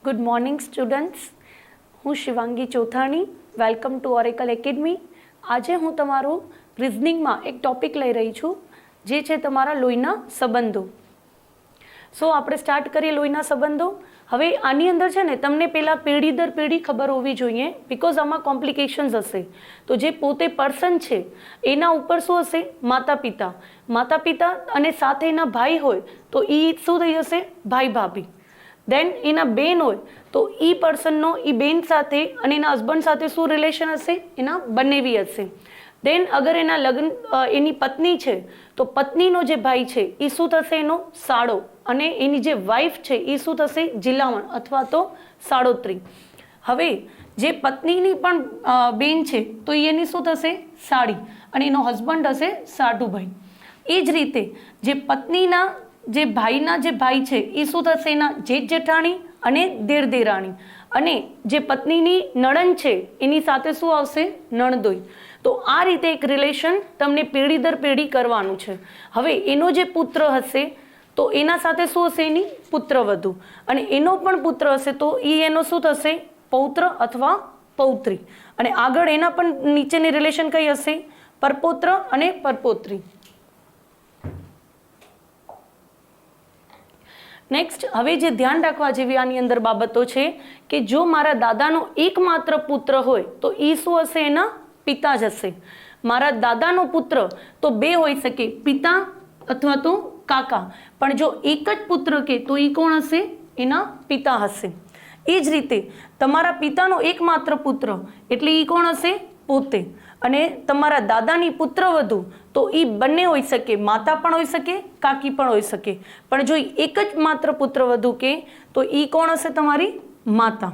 Good morning students, હું Shivangi Chothani. Welcome to Oracle academy. આજે હું તમારું રિઝનિંગમાં એક ટોપિક લઈ રહી છું, જે છે તમારા લોહીના સંબંધો. સો આપણે સ્ટાર્ટ કરીએ લોહીના સંબંધો. હવે આની અંદર છે ને તમને પહેલાં પેઢી દર પેઢી ખબર હોવી જોઈએ, બિકોઝ આમાં કોમ્પ્લિકેશન્સ હશે. તો જે પોતે પર્સન છે એના ઉપર શું હશે? માતા પિતા. માતા પિતા અને સાથે એના ભાઈ હોય તો એ શું થઈ જશે? ભાઈ ભાભી. દેન એના બેન હોય તો એ પર્સનનો એ બેન સાથે અને એના હસબન્ડ સાથે શું રિલેશન હશે? એના બંનેવી હશે. દેન અગર એના લગ્ન એની પત્ની છે તો પત્નીનો જે ભાઈ છે એ શું થશે? એનો સાળો. અને એની જે વાઈફ છે એ શું થશે? જીલાવણ અથવા તો સાળોત્રી. હવે જે પત્નીની પણ બેન છે તો એની શું થશે? સાળી. અને એનો હસબન્ડ હશે સાઢુભાઈ. એ જ રીતે જે પત્નીના જે ભાઈના જે ભાઈ છે એ શું થશે? એના જેઠ જેઠાણી અને દેર દેરાણી. અને જે પત્નીની નણંદ છે એની સાથે શું આવશે? નણદોઈ. તો આ રીતે એક રિલેશન તમને પેઢી દર પેઢી કરવાનું છે. હવે એનો જે પુત્ર હશે તો એના સાથે શું હશે? એની પુત્રવધુ. અને એનો પણ પુત્ર હશે તો એનો શું થશે? પૌત્ર અથવા પૌત્રી. અને આગળ એના પણ નીચેની રિલેશન કઈ હશે? પરપોત્ર અને પરપોત્રી. નેક્સ્ટ, હવે જે ધ્યાન રાખવા જેવી આની અંદર બાબતો છે કે જો મારા દાદાનો એકમાત્ર પુત્ર હોય તો એ શું હશે? એના પિતા જ હશે. મારા દાદાનો પુત્ર તો બે હોઈ શકે, પિતા અથવા તો કાકા. પણ જો એક જ પુત્ર કે તો એ કોણ હશે? એના પિતા હશે. એ જ રીતે તમારા પિતાનો એકમાત્ર પુત્ર એટલે એ કોણ હશે? પોતે. અને તમારા દાદાની પુત્રવધુ તો એ બંને હોઈ શકે, માતા પણ હોઈ શકે, કાકી પણ હોઈ શકે. પણ જો એક જ માત્ર પુત્રવધુ કે તો એ કોણ હશે? તમારી માતા.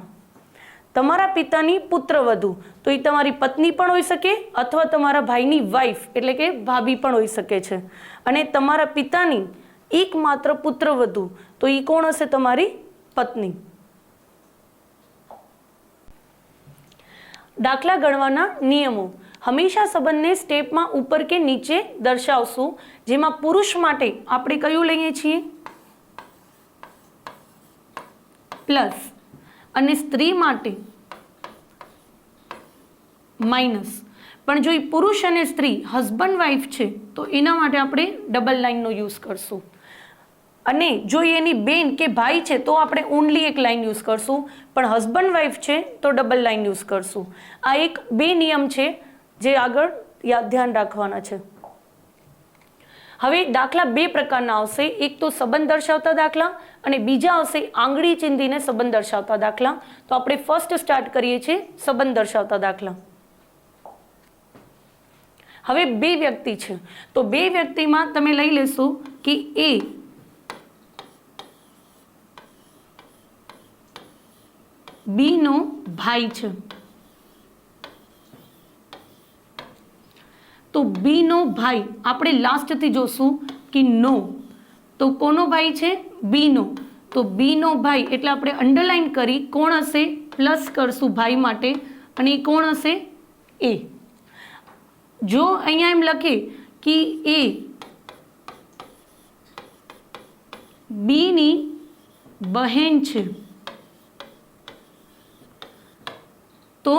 તમારા પિતાની પુત્રવધુ તો એ તમારી પત્ની પણ હોઈ શકે અથવા તમારા ભાઈની વાઈફ એટલે કે ભાભી પણ હોઈ શકે છે. અને તમારા પિતાની એકમાત્ર પુત્રવધુ તો એ કોણ હશે? તમારી પત્ની. દાખલા ગણવાના નિયમો. હંમેશા સંબંધને સ્ટેપમાં ઉપર કે નીચે દર્શાવશું. જેમાં પુરુષ માટે આપણે કયું લઈએ છીએ? પ્લસ. અને સ્ત્રી માટે માઇનસ. પણ જો એ પુરુષ અને સ્ત્રી હસબન્ડ વાઈફ છે તો એના માટે આપણે ડબલ લાઇનનો યુઝ કરશું. અને જો એની બેન કે ભાઈ છે તો આપણે ઓનલી એક લાઇન યુઝ કરશું. પણ હસબન્ડ વાઈફ છે તો ડબલ લાઇન યુઝ કરશું. આ એક બે નિયમ છે જે આગળ ધ્યાન રાખવાના છે. હવે દાખલા બે પ્રકારના આવશે. એક તો સંબંધ દર્શાવતા દાખલા અને બીજા આવશે આંગળી ચીંધીને સંબંધ દર્શાવતા દાખલા. તો આપણે ફર્સ્ટ સ્ટાર્ટ કરીએ છીએ સંબંધ દર્શાવતા દાખલા. હવે બે વ્યક્તિ છે તો બે વ્યક્તિમાં તમે લઈ લેશો કે એ બી નો ભાઈ છે. તો બી નો ભાઈ આપણે લાસ્ટથી જોશું કે નો. તો કોનો ભાઈ છે? બી નો. તો બી નો ભાઈ એટલે આપણે અંડરલાઈન કરી કોણ હશે? પ્લસ કરશું ભાઈ માટે. અને એ કોણ હશે? એ. જો અહીંયા એમ લખે કે એ બીની બહેન છે તો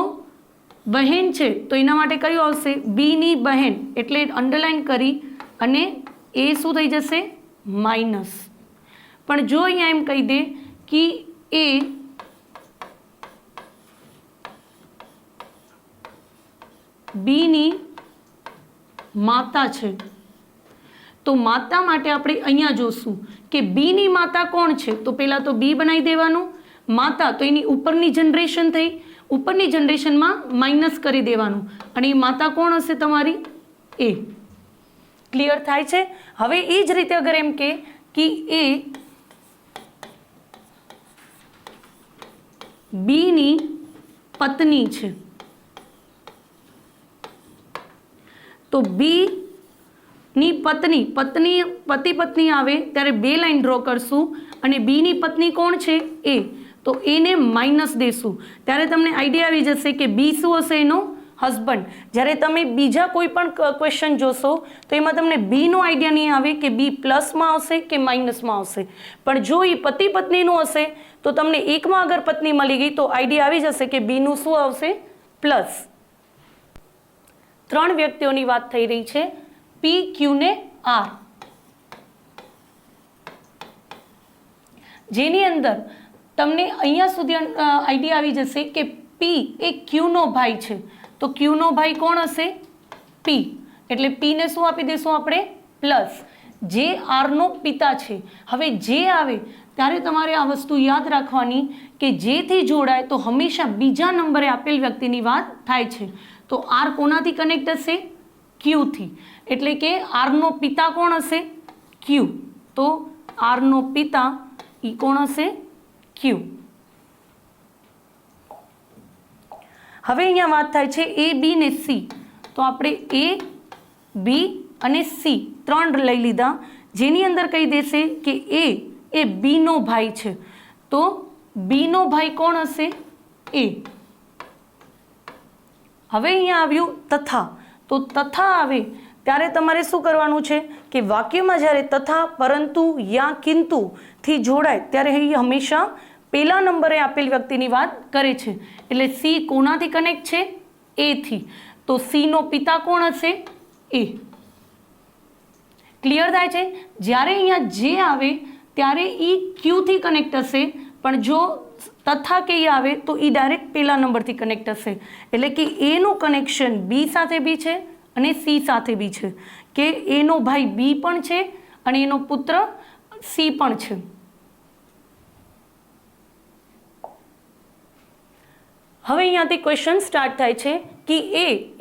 બહેન છે તો એના માટે કયું આવશે? બીની બહેન એટલે અંડરલાઈન કરી અને એ શું થઈ જશે? માઇનસ. પણ જો અહીંયા એમ કહી દે કે એ બીની માતા છે તો માતા માટે આપણે અહીંયા જોશું કે બીની માતા કોણ છે? તો પહેલા તો બી બનાવી દેવાનું. માતા તો એની ઉપરની જનરેશન થઈ, ઉપરની જનરેશનમાં માઇનસ કરી દેવાનું. અને એ માતા કોણ હશે? તમારી એ. ક્લિયર થાય છે? હવે એ જ રીતે અગર એમ કે એ બીની પત્ની છે તો બી ની પત્ની પતિ પત્ની આવે ત્યારે બે લાઈન ડ્રો કરશું. અને બી ની પત્ની કોણ છે? એ. તો એને માઇનસ દેશું ત્યારે તમને આઈડિયા આવી જશે કે બી શું હશે? એનો હસબન્ડ. જ્યારે તમે બીજા કોઈ પણ ક્વેશ્ચન જોશો તો એમાં તમને બીનો આઈડિયા નહીં આવે કે બી પ્લસમાં આવશે કે માઇનસમાં આવશે. પણ જો એ પતિ પત્નીનું હશે તો તમને એકમાં અગર પત્ની મળી ગઈ તો આઈડિયા આવી જશે કે બીનું શું આવશે? પ્લસ. 3 વ્યક્તિઓની વાત થઈ રહી છે, પી, ક્યુ ને આર, જેની અંદર તમને અહીંયા સુધી આઈડિયા આવી જશે કે પી એ ક્યુનો ભાઈ છે. તો ક્યુનો ભાઈ કોણ હશે? પી. એટલે પીને શું આપી દઈશું આપણે? પ્લસ. જે આરનો પિતા છે. હવે જે આવે ત્યારે તમારે આ વસ્તુ યાદ રાખવાની કે જેથી જોડાય તો હંમેશા બીજા નંબરે આપેલ વ્યક્તિની વાત થાય છે. તો આર કોનાથી કનેક્ટ હશે? ક્યુથી. એટલે કે આરનો પિતા કોણ હશે? ક્યુ. તો આરનો પિતા ઈ કોણ હશે? ક્યુ. હવે અહીંયા વાત થાય છે એ, બી ને સી. તો આપણે એ, બી અને સી 3 લઈ લીધા, જેની અંદર કહી દેશે કે એ બીનો ભાઈ છે. તો બીનો ભાઈ કોણ હશે? એ. હવે અહીંયા આવ્યું તથા. તો તથા આવે ત્યારે તમારે શું કરવાનું છે કે વાક્યમાં જ્યારે તથા, પરંતુ, યા, કિંતુ થી જોડાય ત્યારે એ હંમેશા પહેલા નંબરે આપેલ વ્યક્તિની વાત કરે છે. એટલે સી કોનાથી કનેક્ટ છે? એ થી. તો સી નો પિતા કોણ હશે? એ. ક્લિયર થાય છે? જ્યારે અહીંયા જે આવે ત્યારે ઈ ક્યુ થી કનેક્ટ હશે, પણ જો તથા કે આવે તો ઈ ડાયરેક્ટ પહેલા નંબરથી કનેક્ટ હશે. એટલે કે એનું કનેક્શન બી સાથે બી છે અને સી સાથે બી છે, કે એનો ભાઈ બી પણ છે અને એનો પુત્ર સી પણ છે. હવે અહીંયાથી ક્વેશ્ચન સ્ટાર્ટ થાય છે કે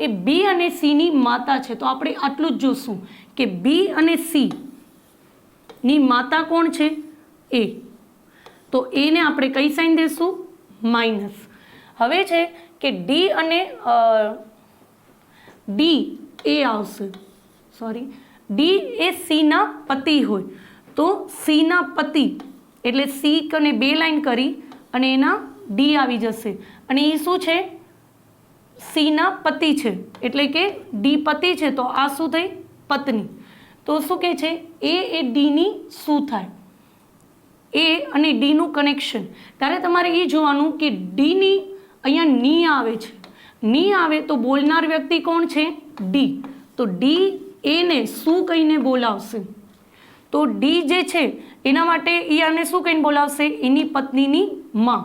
એ બી અને સી ની માતા છે. તો આપણે આટલું જ જોશું કે બી અને સી ની માતા કોણ છે? એ. તો એને આપણે કઈ સાઈન દેશું? માઇનસ. હવે છે કે ડી અને ડી એ આવશે, સોરી, ડી એ સી ના પતિ હોય. તો સી ના પતિ એટલે સી અને 2 લાઈન કરી અને એના ડી આવી જશે, અને એ શું છે? સી ના પતિ છે. એટલે કે ડી પતિ છે તો આ શું થઈ? પત્ની. તો શું કહે છે? એ ડી ની શું થાય? એ અને ડી નું કનેક્શન. ત્યારે તમારે એ જોવાનું કે ડી ની અહીંયા ની આવે છે. ની આવે તો બોલનાર વ્યક્તિ કોણ છે? ડી. તો ડી એને શું કહીને બોલાવશે? તો ડી જે છે એના માટે એ આને શું કહીને બોલાવશે? એની પત્નીની માં.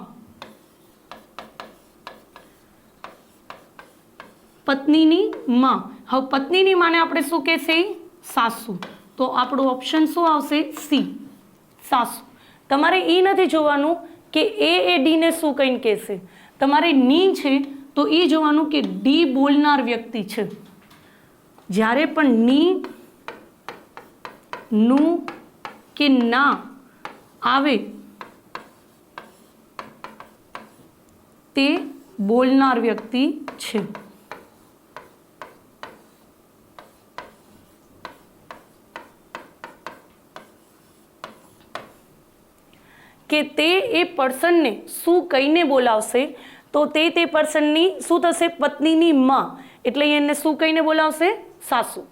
પત્નીની માં. હવે પત્નીની માને આપણે શું કહેશે? સાસુ. તો આપણું ઓપ્શન શું આવશે? સી, સાસુ. તમારે એ નથી જોવાનું કે એ ડીને શું કહીને કહેશે. તમારે ની છે તો એ જોવાનું કે ડી બોલનાર વ્યક્તિ છે. જ્યારે પણ ની, નું કે ના આવે તે બોલનાર વ્યક્તિ છે. કે તે એ પર્સનને શું કહીને બોલાવશે? તો તે પર્સનની શું થશે? પત્નીની માં. એટલે એને શું કહીને બોલાવશે? સાસુ.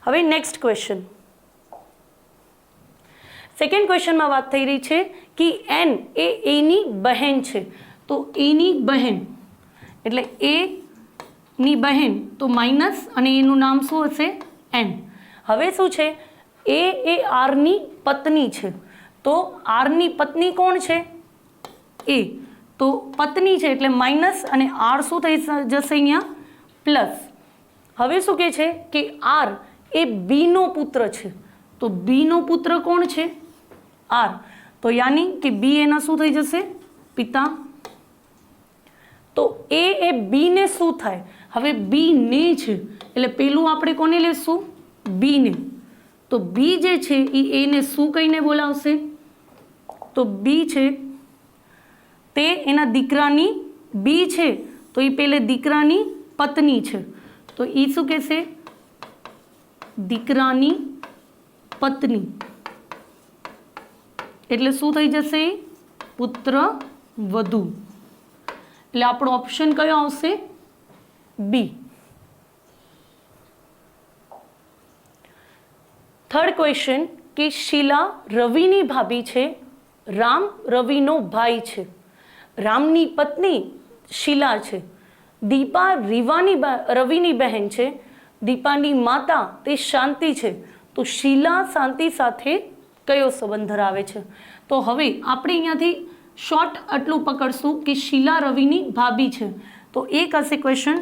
હવે નેક્સ્ટ ક્વેશ્ચન. સેકન્ડ ક્વેશ્ચનમાં વાત થઈ રહી છે કે એન એ એની બહેન છે. તો એની બહેન એટલે એ ની બહેન તો માઇનસ, અને એનું નામ શું હશે? એન. હવે શું છે? એ આરની પત્ની છે. તો આરની પત્ની કોણ છે? એ. તો પત્ની છે એટલે માઇનસ, અને આર શું થઈ જશે અહીંયા? પ્લસ. હવે શું કહે છે કે આર એ બી નો પુત્ર છે. તો બી નો પુત્ર કોણ છે? આર. તો યાની કે બી એના શું થઈ જશે? પિતા. તો એ બી ને શું થાય? હવે બી ને છે એટલે પેલું આપણે કોને લેશું? બી ને. તો બી જે છે એ એને શું કહીને બોલાવશે? તો બી છે તે એના દીકરાની, બી છે તો એ પેલે દીકરાની પત્ની છે. તો એ શું કહેશે? દીકરાની પત્ની. એટલે શું થઈ જશે? પુત્ર વધુ. એટલે આપણો ઓપ્શન કયો આવશે? બી. થર્ડ ક્વેશ્ચન કે શીલા રવિની ભાભી છે, રામ રવિનો ભાઈ છે, રામની પત્ની શીલા છે, દીપા રવિની બહેન છે, દીપાની માતા તે શાંતિ છે, તો શીલા શાંતિ સાથે કયો સંબંધ ધરાવે છે? તો હવે આપણે અહીંયાથી શોર્ટ આટલું પકડશું કે શીલા રવિની ભાભી છે, તો એક હશે ક્વેશ્ચન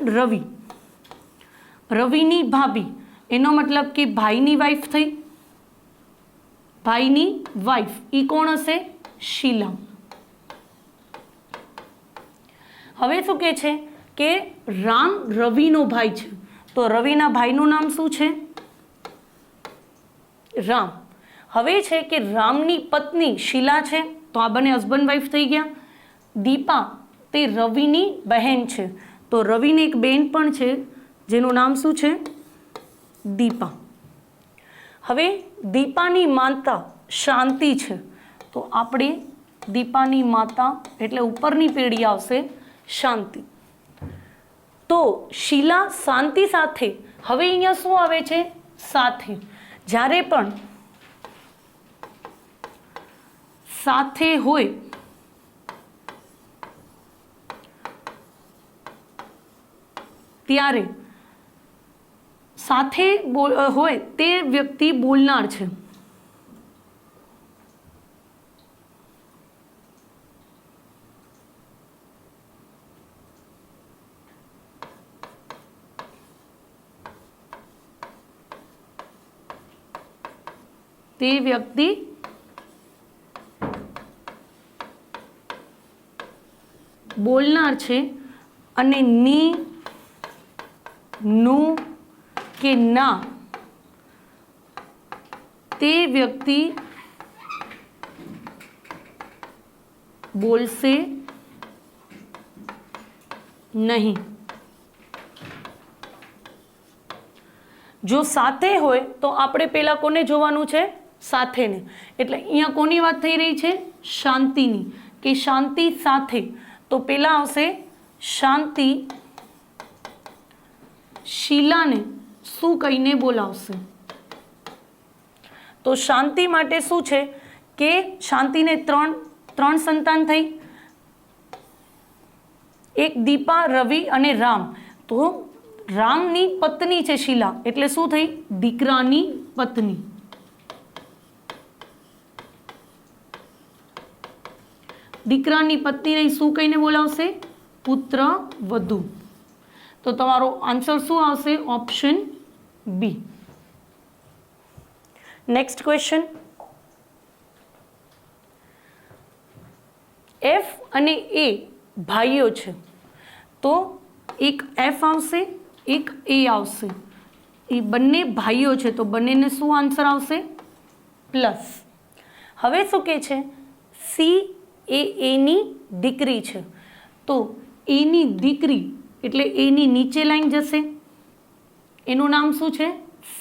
રવિની ભાભી, એનો મતલબ કે ભાઈની વાઈફ થઈ, ભાઈની વાઈફ ઈ કોણ હશે? શીલા. હવે શું કહે છે કે રામ રવિનો ભાઈ છે, તો રવિના ભાઈનું નામ શું છે? રામ. હવે છે કે રામની પત્ની શીલા છે, તો આ બંને હસબન્ડ વાઈફ થઈ ગયા. દીપા તે રવિની બહેન છે, તો રવિની એક બેન પણ છે જેનું નામ શું છે? દીપા. હવે દીપાની માતા શાંતિ છે, તો આપણે દીપાની માતા એટલે ઉપરની પેઢી આવશે શાંતિ. તો શીલા શાંતિ સાથે, હવે અહીંયા શું આવે છે? સાથે. જ્યારે પણ સાથે હોય ત્યારે સાથે હોય તે વ્યક્તિ બોલનાર છે. તે વ્યક્તિ બોલનાર છે અને ની, નું કે ના તે વ્યક્તિ બોલશે નહીં. જો સાથે હોય તો આપણે પેલા કોને જોવાનું છે? સાથેને. એટલે અહીંયા કોની વાત થઈ રહી છે? શાંતિની, કે શાંતિ સાથે. તો પેલા આવશે શાંતિ શીલાને શું કહીને બોલાવશે? તો શાંતિ માટે શું છે કે શાંતિને ત્રણ સંતાન થઈ, એક દીપા, રવિ અને રામ. તો રામની પત્ની છે શીલા, એટલે શું થઈ? દીકરાની પત્ની. દીકરાની પત્નીને શું કહીને બોલાવશે? પુત્ર વધુ. તો તમારો આન્સર શું આવશે? Option B. Next question. F અને એ ભાઈઓ છે, તો એક એફ આવશે, એક એ આવશે. એ બંને ભાઈઓ છે, તો બંનેને શું આન્સર આવશે? પ્લસ. હવે શું કહે છે? સી એની દીકરી છે, તો એની દીકરી એટલે એની નીચે લાઈન જશે, એનું નામ શું છે?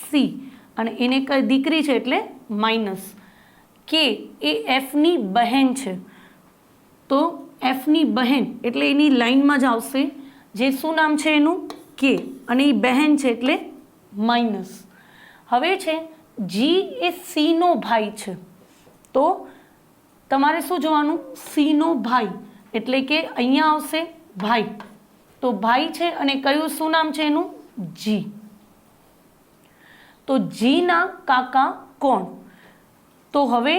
સી. અને એને કઈ દીકરી છે એટલે માઇનસ. કે એ એફની બહેન છે, તો એફની બહેન એટલે એની લાઈનમાં જ આવશે, જે શું નામ છે એનું? કે. અને એ બહેન છે એટલે માઇનસ. હવે છે જી એ સીનો ભાઈ છે, તો તમારે શું જોવાનું? સીનો ભાઈ એટલે કે અહીંયા આવશે ભાઈ. તો ભાઈ છે અને કયું શું નામ છે એનું? જી. તો જીના કાકા કોણ? તો હવે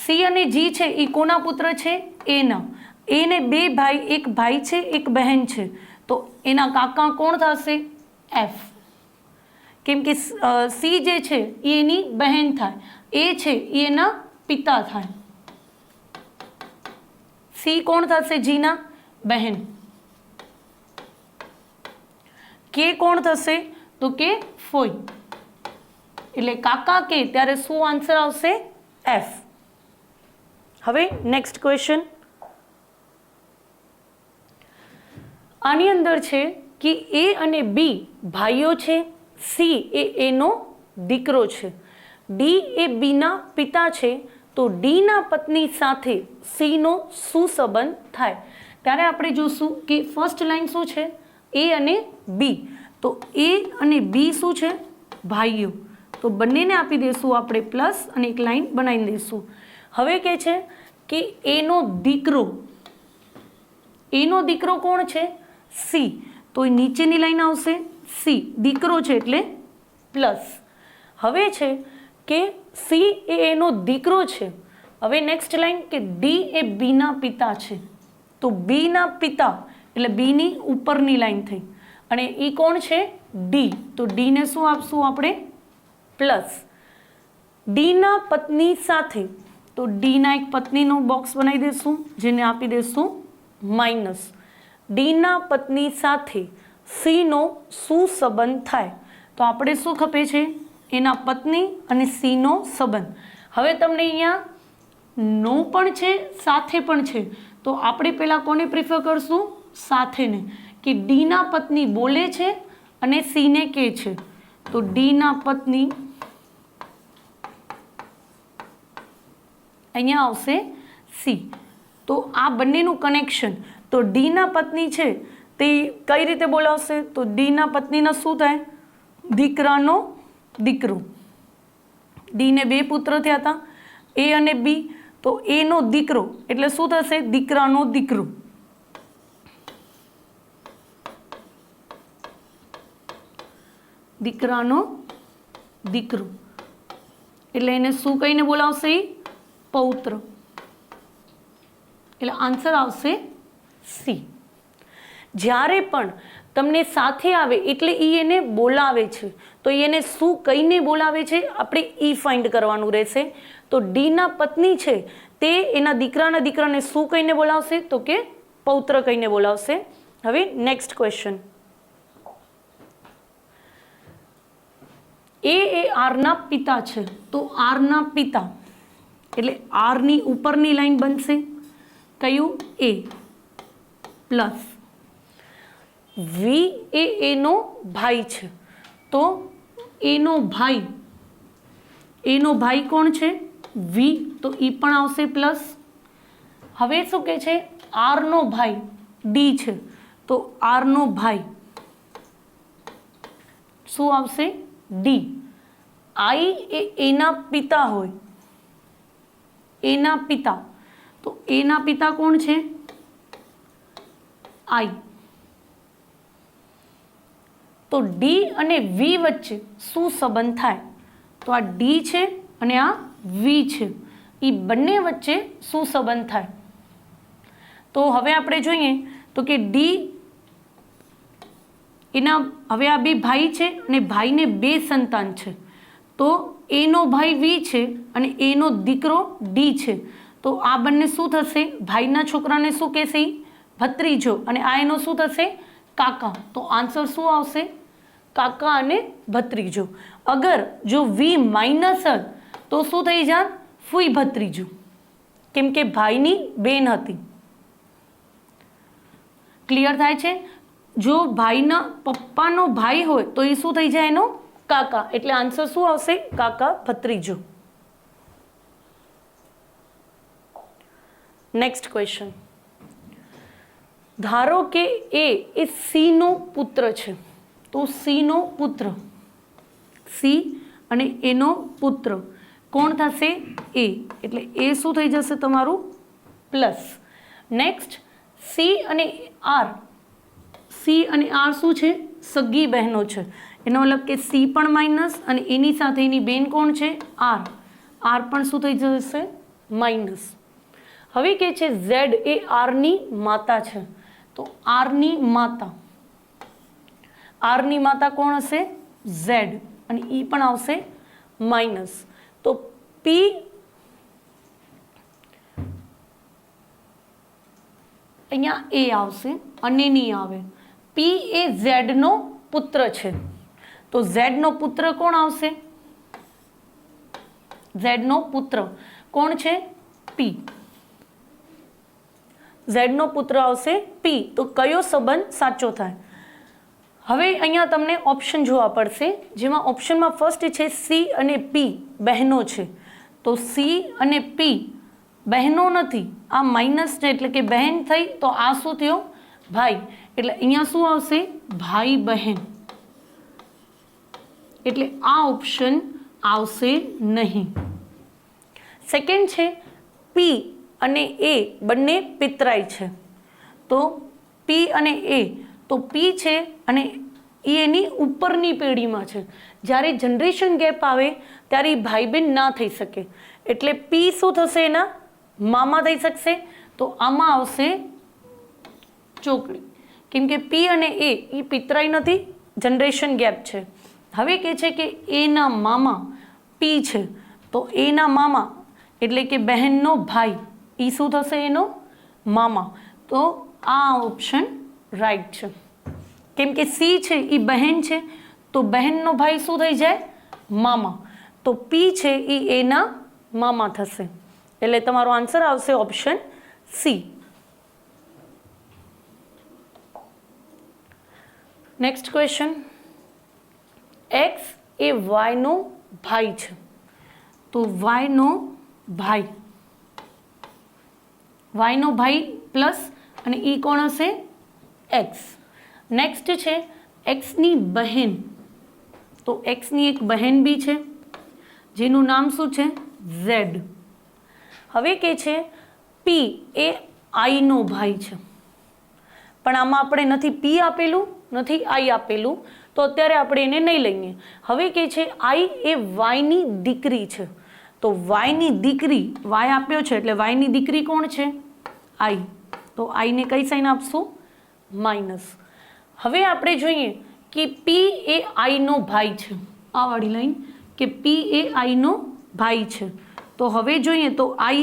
સી અને જી છે એ કોના પુત્ર છે? એના. એને બે ભાઈ, એક ભાઈ છે એક બહેન છે, તો એના કાકા કોણ થશે? એફ. કેમ કે સી જે છે એ એની બહેન થાય, એ છે એ એના પિતા થાય. સી કોણ થશે? જીના બહેન. કે કોણ થશે? તો કે ફોઈ. એટલે કાકા કે ત્યારે શું આન્સર આવશે? એફ. હવે નેક્સ્ટ ક્વેશ્ચન. આની અંદર છે કે એ અને બી ભાઈઓ છે, સી એ એનો દીકરો છે, ડી એ બીના પિતા છે, તો ડીના પત્ની સાથે સીનો શું સંબંધ થાય? ત્યારે આપણે જોશું કે ફર્સ્ટ લાઈન શું છે, એ અને બી. તો એ અને બી શું છે, ભાઈઓ. તો બંનેને આપી દઈશું આપણે પ્લસ અને એક લાઈન બનાવી દઈશું. હવે કહે છે કે એનો દીકરો કોણ છે, સી. તો નીચેની લાઈન આવશે સી, દીકરો છે એટલે પ્લસ. હવે છે કે સી એ એનો દીકરો છે. હવે નેક્સ્ટ લાઈન કે ડી એ બીના પિતા છે. તો બીના પિતા એટલે બીની ઉપરની લાઈન થઈ અને એ કોણ છે, ડી. તો ડીને શું આપશું આપણે, પ્લસ. ડીના પત્ની સાથે, તો ડીના એક પત્નીનું બોક્સ બનાવી દઈશું જેને આપી દઈશું માઇનસ. ડીના પત્ની સાથે સીનો શું સંબંધ થાય, તો આપણે શું ખપે છે, એના પત્ની અને સીનો સંબંધ. હવે તમને અહીંયા નો પણ છે, સાથે પણ છે. તો આપણે પહેલાં કોને પ્રિફર કરશું, સાથેને. કે ડીના પત્ની બોલે છે અને સીને કહે છે. તો ડીના પત્ની અહીંયા આવશે સી. તો આ બંનેનું કનેક્શન. તો ડીના પત્ની છે તે કઈ રીતે બોલાવશે, તો ડીના પત્નીના શું થાય, દીકરાનો દીકરો. ડીને 2 પુત્ર થયા હતા, એ અને બી. તો એનો દીકરો એટલે શું થશે, દીકરાનો દીકરો. દીકરાનો દીકરો એટલે એને શું કહીને બોલાવશે, પૌત્ર. એટલે આન્સર આવશે સી. જ્યારે પણ તમને સાથે આવે એટલે એને બોલાવે છે, તો એને શું કહીને બોલાવે છે, આપણે ફાઇન્ડ કરવાનું રહેશે. તો ડીના પત્ની છે તે એના દીકરાને શું કહીને બોલાવશે, તો કે પૌત્ર કહીને બોલાવશે. હવે નેક્સ્ટ ક્વેશ્ચન. એ આરના પિતા છે. તો આરના પિતા એટલે આરની ઉપરની લાઈન બનશે કયું, એ પ્લસ. વી એ એનો ભાઈ છે. તો એનો ભાઈ કોણ છે, વી. તો ઈ પણ આવશે પ્લસ. હવે શું કે છે, આરનો ભાઈ ડી છે. તો આરનો ભાઈ શું આવશે, ડી. આઈ એ એના પિતા હોય, એના પિતા. તો એના પિતા કોણ છે, આઈ. તો ડી અને વી વચ્ચે શું સંબંધ થાય, તો આ ડી છે અને આ વી છે, એ બંને વચ્ચે શું સંબંધ થાય. તો હવે આપણે જોઈએ તો કે ડી એના, હવે આ 2 ભાઈ છે અને ભાઈને 2 સંતાન છે. તો એનો ભાઈ વી છે અને એનો દીકરો ડી છે. તો આ બંને શું થશે, ભાઈના છોકરાને શું કહેશે, ભત્રીજો. અને આ એનો શું થશે, કાકા. તો આન્સર શું આવશે, કાકા અને ભત્રીજો. અગર જો વી માઇનસ તો શું થઈ જાત, ફૂઈ ભત્રીજો, કેમ કે ભાઈની બેન હતી. ક્લિયર થાય છે. જો ભાઈના પપ્પાનો ભાઈ હોય તો એ શું થઈ જાય, એનો કાકા. એટલે આન્સર શું આવશે, કાકા ભત્રીજો. Next question. ધારો કે એ સી નો પુત્ર છે. તો સી નો પુત્ર, સી અને એનો પુત્ર કોણ થશે, એ. એટલે એ શું થઈ જશે તમારું, પ્લસ. નેક્સ્ટ સી અને આર. સી અને આર શું છે, સગી બહેનો છે. એનો મતલબ કે સી પણ માઇનસ અને એની સાથે એની બેન કોણ છે, આર. આર પણ શું થઈ જશે, માઇનસ. હવે કે છે ઝેડ એ આરની માતા છે. તો આરની માતા કોણ હશે, ઝેડ. અને ઈ પણ આવશે માઇનસ. તો પી અહીંયા એ આવશે અને નહીં આવે. પી એ ઝેડ નો પુત્ર છે. તો ઝેડ નો પુત્ર કોણ આવશે, ઝેડ નો પુત્ર કોણ છે, પી. ઝેડ નો પુત્ર આવશે પી. તો કયો સંબંધ સાચો થાય. હવે અહીંયા તમને ઓપ્શન જોવા પડશે, જેમાં ઓપ્શનમાં ફર્સ્ટ છે સી અને પી બહેનો છે. તો સી અને પી બહેનો નથી, આ માઇનસ છે એટલે કે બહેન થઈ, તો આ શું થયો? ભાઈ. એટલે અહીંયા શું આવશે? ભાઈ બહેન. એટલે આ ઓપ્શન આવશે નહીં. સેકન્ડ છે પી અને એ બંને પિતરાઈ છે. તો પી અને એ, તો પી છે અને એ એની ઉપરની પેઢીમાં છે. જ્યારે જનરેશન ગેપ આવે ત્યારે ભાઈ બહેન ના થઈ શકે. એટલે પી શું થશે? એના મામા થઈ શકશે. તો આમાં આવશે ચોકડી. કેમ કે પી અને એ પિતરાઈ નથી, જનરેશન ગેપ છે. હવે કહે છે કે એના મામા પી છે, તો એના મામા એટલે કે બહેનનો ભાઈ, એ શું થશે? એનો મામા. તો આ ઓપ્શન રાઈટ છે. કેમ કે સી છે એ બહેન છે, તો બહેનનો ભાઈ શું થઈ જાય? મામા. તો પી છે એ એના મામા થશે. એટલે તમારો આન્સર આવશે option C. Next question, X એ વાયનો ભાઈ છે. તો વાયનો ભાઈ, વાયનો ભાઈ પ્લસ અને ઈ કોણ હશે? એક્સ. નેક્સ્ટ છે એક્સની બહેન. તો એક્સની એક બહેન બી છે જેનું નામ શું છે? ઝેડ. હવે કે છે પી એ આઈનો ભાઈ છે, પણ આમાં આપણે નથી પી આપેલું, નથી આઈ આપેલું, તો અત્યારે આપણે એને નહીં લઈએ. હવે કે છે આઈ એ વાયની દીકરી છે. તો વાયની દીકરી, વાય આપ્યો છે એટલે વાયની દીકરી કોણ છે? આઈ. તો આઈને કઈ સાઇન આપશું? માઇનસ. હવે આપણે જોઈએ કે પી એ આઈનો ભાઈ છે. આ વાળી લાઈન કે પી એ આઈનો ભાઈ છે. તો હવે જોઈએ તો આઈ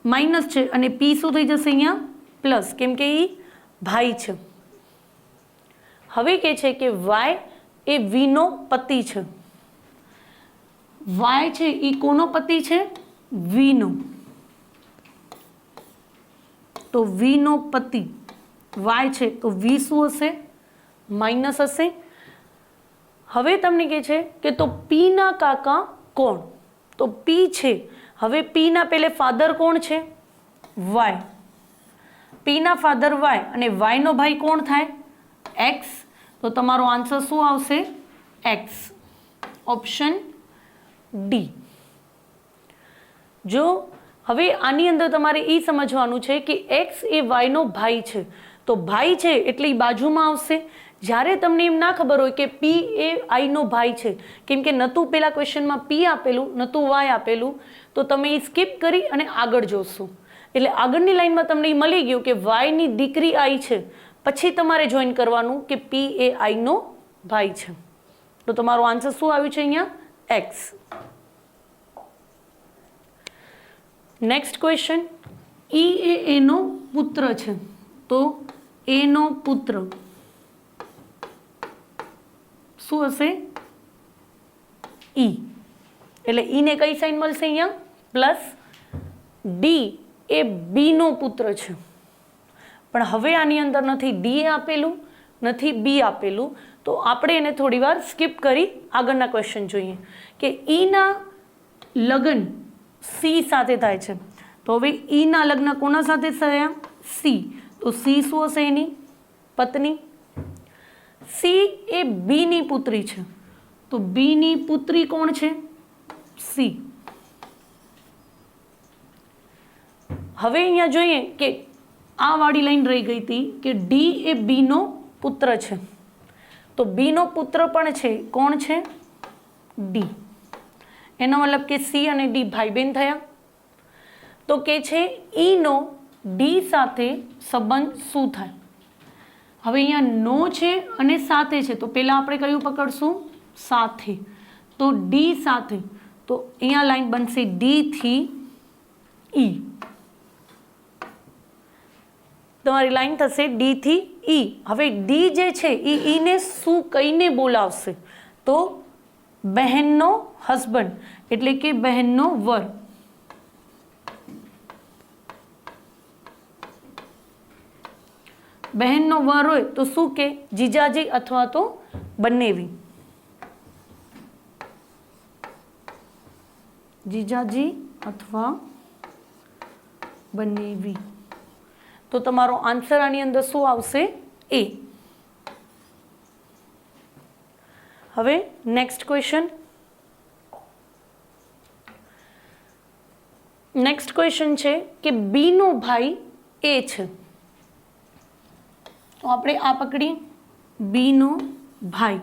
માઇનસ છે અને પી શું થઈ જશે? અહીંયા પ્લસ, કેમ કે એ ભાઈ છે. હવે કે છે કે વાય એ વીનો પતિ છે. વાય છે એ કોનો પતિ છે? વીનો. તો વીનો પતિ વાય છે, તો વી શું હશે? માઇનસ હશે. હવે તમને કહે છે કે તો પી ના કાકા કોણ? તો પી છે, હવે પી ના પેલે ફાધર કોણ છે? વાય. પી ના ફાધર વાય અને વાય નો ભાઈ કોણ થાય? એક્સ. તો તમારો આન્સર શું આવશે? એક્સ. Option D. જો હવે આની અંદર તમારે એ સમજવાનું છે કે એક્સ એ વાયનો ભાઈ છે, તો ભાઈ છે એટલે એ બાજુમાં આવશે. જ્યારે તમને એમ ના ખબર હોય કે પી એ આઈનો ભાઈ છે, કેમ કે નહોતું પેલા ક્વેશ્ચનમાં પી આપેલું, નહોતું વાય આપેલું, તો તમે એ સ્કીપ કરી અને આગળ જોશો. એટલે આગળની લાઈનમાં તમને એ મળી ગયું કે વાયની દીકરી આઈ છે, પછી તમારે જોઈન કરવાનું કે પી એ આઈનો ભાઈ છે. તો તમારો આન્સર શું આવ્યું છે અહીંયા? એક્સ. નેક્સ્ટ ક્વેશ્ચન, ઈ એ એનો પુત્ર છે. તો એનો પુત્ર શું હશે? ઈ. એટલે ઈને કઈ સાઇન મળશે અહીંયા? પ્લસ. ડી એ બી નો પુત્ર છે, પણ હવે આની અંદર નથી ડી આપેલું, નથી બી આપેલું, તો આપણે એને થોડી વાર સ્કીપ કરી આગળના ક્વેશ્ચન જોઈએ કે ઈના લગ્ન સી સાથે થાય છે. તો હવે ઈના લગ્ન કોના સાથે થયા? સી. તો સી શું હશે? એની પત્ની. સી એ બી ની પુત્રી છે, તો બી ની પુત્રી કોણ છે? સી. હવે અહીંયા જોઈએ કે આ વાળી લાઈન રહી ગઈ હતી કે ડી એ બી નો પુત્ર છે, તો બી નો પુત્ર પણ છે, કોણ છે? ડી. એનો મતલબ કે સી અને ડી ભાઈ બહેન થયા. તો કે છે ઈ નો ડી સાથે સંબંધ શું થાય? હવે અહીંયા નો છે અને સાથે છે, તો પહેલા આપણે કયું પકડશું? સાથે. તો ડી સાથે, તો અહીંયા લાઈન બનશે ડી થી ઈ. તમારી લાઈન થશે ડી થી ઈ. હવે ડી જે છે એ ઈને શું કહીને બોલાવશે? તો બહેનનો હસબન્ડ, એટલે કે બહેનનો વર. બહેનનો વર હોય તો શું કે? જીજાજી અથવા તો બંનેવી. જીજાજી અથવા બંને વી. તો તમારો આન્સર આની અંદર શું આવશે? એ. હવે નેક્સ્ટ ક્વેશ્ચન. નેક્સ્ટ ક્વેશ્ચન છે કે બી નો ભાઈ એ છે. તો આપણે આ પકડીએ, બી નો ભાઈ.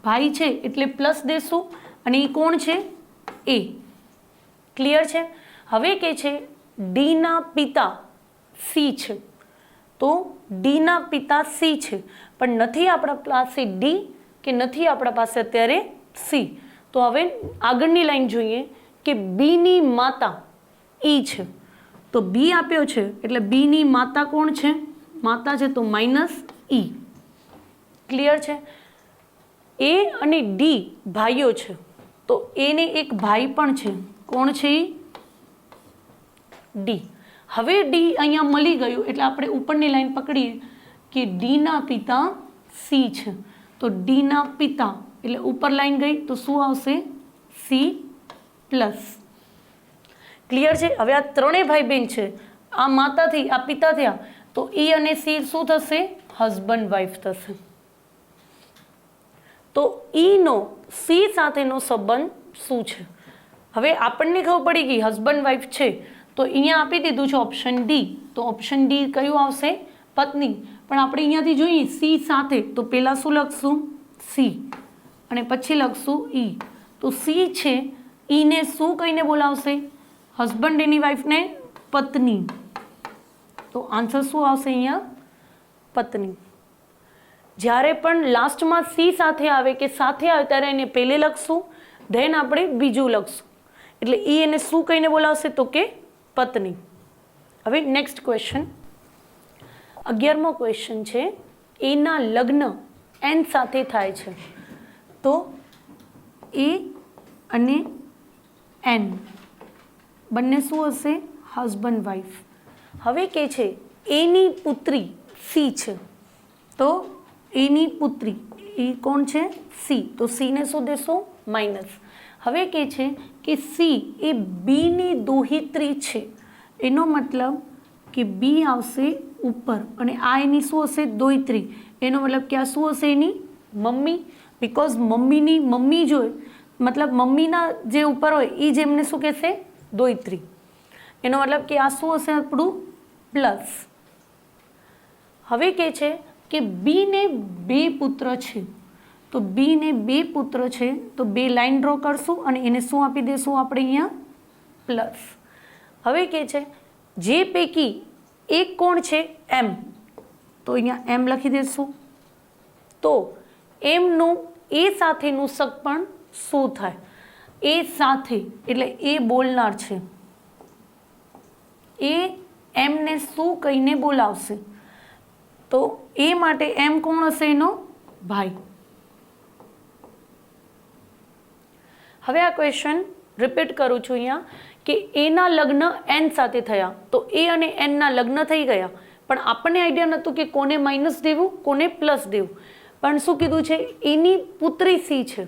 ભાઈ છે એટલે પ્લસ દેશું અને એ કોણ છે? એ. ક્લિયર છે? હવે કે છે ડી ના પિતા સી છે. તો ડી ના પિતા સી છે, પણ નથી આપણા પાસે ડી કે નથી આપણા પાસે અત્યારે સી. તો હવે આગળની લાઈન જોઈએ કે બી ની માતા ઈ છે. તો બી આપ્યો છે એટલે બી ની માતા કોણ છે? માતા છે તો માઇનસ ઈ. ક્લિયર છે? એ અને ડી ભાઈઓ છે, તો એને એક ભાઈ પણ છે. કોણ છે એ? ડી. હવે ડી અહીંયા મળી ગયું એટલે આપણે ઉપરની લાઈન પકડીએ કે ડી ના પિતા સી છે. તો ડી ના પિતા એટલે ઉપર લાઈન ગઈ તો શું આવશે? C plus. ક્લિયર છે? હવે આ ત્રણેય ભાઈ બહેન છે, આ માતાથી આ પિતા થયા, તો ઈ અને સી શું થશે? હસબન્ડ વાઈફ થશે. તો ઈ નો સી સાથેનો સંબંધ શું છે? હવે આપણને ખબર પડી ગઈ હસબન્ડ વાઈફ છે, તો અહીંયા આપી દીધું છે ઓપ્શન ડી. તો ઓપ્શન ડી કયું આવશે? પત્ની. પણ આપણે અહીંયાથી જોઈએ સી સાથે, તો પહેલા શું લખશું? સી અને પછી લખશું ઈ. તો સી છે, ઈને શું કહીને બોલાવશે? હસબન્ડ એની વાઈફને પત્ની. તો આન્સર શું આવશે અહીંયા? પત્ની. જ્યારે પણ લાસ્ટમાં સી સાથે આવે કે સાથે આવે ત્યારે એને પહેલે લખશું, ધેન આપણે બીજું લખશું. એટલે એ એને શું કહીને બોલાવશે? તો કે પત્ની. હવે નેક્સ્ટ ક્વેશ્ચન. 11મો ક્વેશ્ચન છે એના લગ્ન એન સાથે થાય છે. તો એ અને એન બંને શું હશે? Husband wife. હવે કે છે એની પુત્રી સી છે. તો એની પુત્રી એ કોણ છે? સી. તો સીને શું દેશો? માઇનસ. હવે કે છે કે સી એ બીની દોહિત્રી છે. એનો મતલબ કે બી આવશે ઉપર અને આ એની શું હશે? દોહિત્રી. એનો મતલબ કે આ શું હશે? એની મમ્મી. બિકોઝ મમ્મીની મમ્મી જોઈએ મતલબ મમ્મીના જે ઉપર હોય એ જ એમને શું કહેશે? દોહિત્રી. એનો મતલબ કે આ શું હશે આપણું? પ્લસ. હવે કે છે કે બીને બે પુત્ર છે. તો બીને બે પુત્ર છે, તો બે લાઈન ડ્રો કરશું અને એને શું આપી દેશું આપણે અહીંયા? પ્લસ. હવે કે છે જે પૈકી એક કોણ છે? એમ. તો અહીંયા એમ લખી દેશું. તો એમનું એ સાથેનું સગપણ શું થાય? એ સાથે એટલે એ બોલનાર છે, એ એમને શું કહીને બોલાવશે? તો એ માટે એમ કોણ હશે? એનો ભાઈ. હવે આ ક્વેશ્ચન રિપીટ કરું છું અહીંયા કે એના લગ્ન એન સાથે થયા. તો એ અને એનના લગ્ન થઈ ગયા, પણ આપણને આઈડિયા નહોતું કે કોને માઇનસ દેવું કોને પ્લસ દેવું. પણ શું કીધું છે? એની પુત્રી સી છે.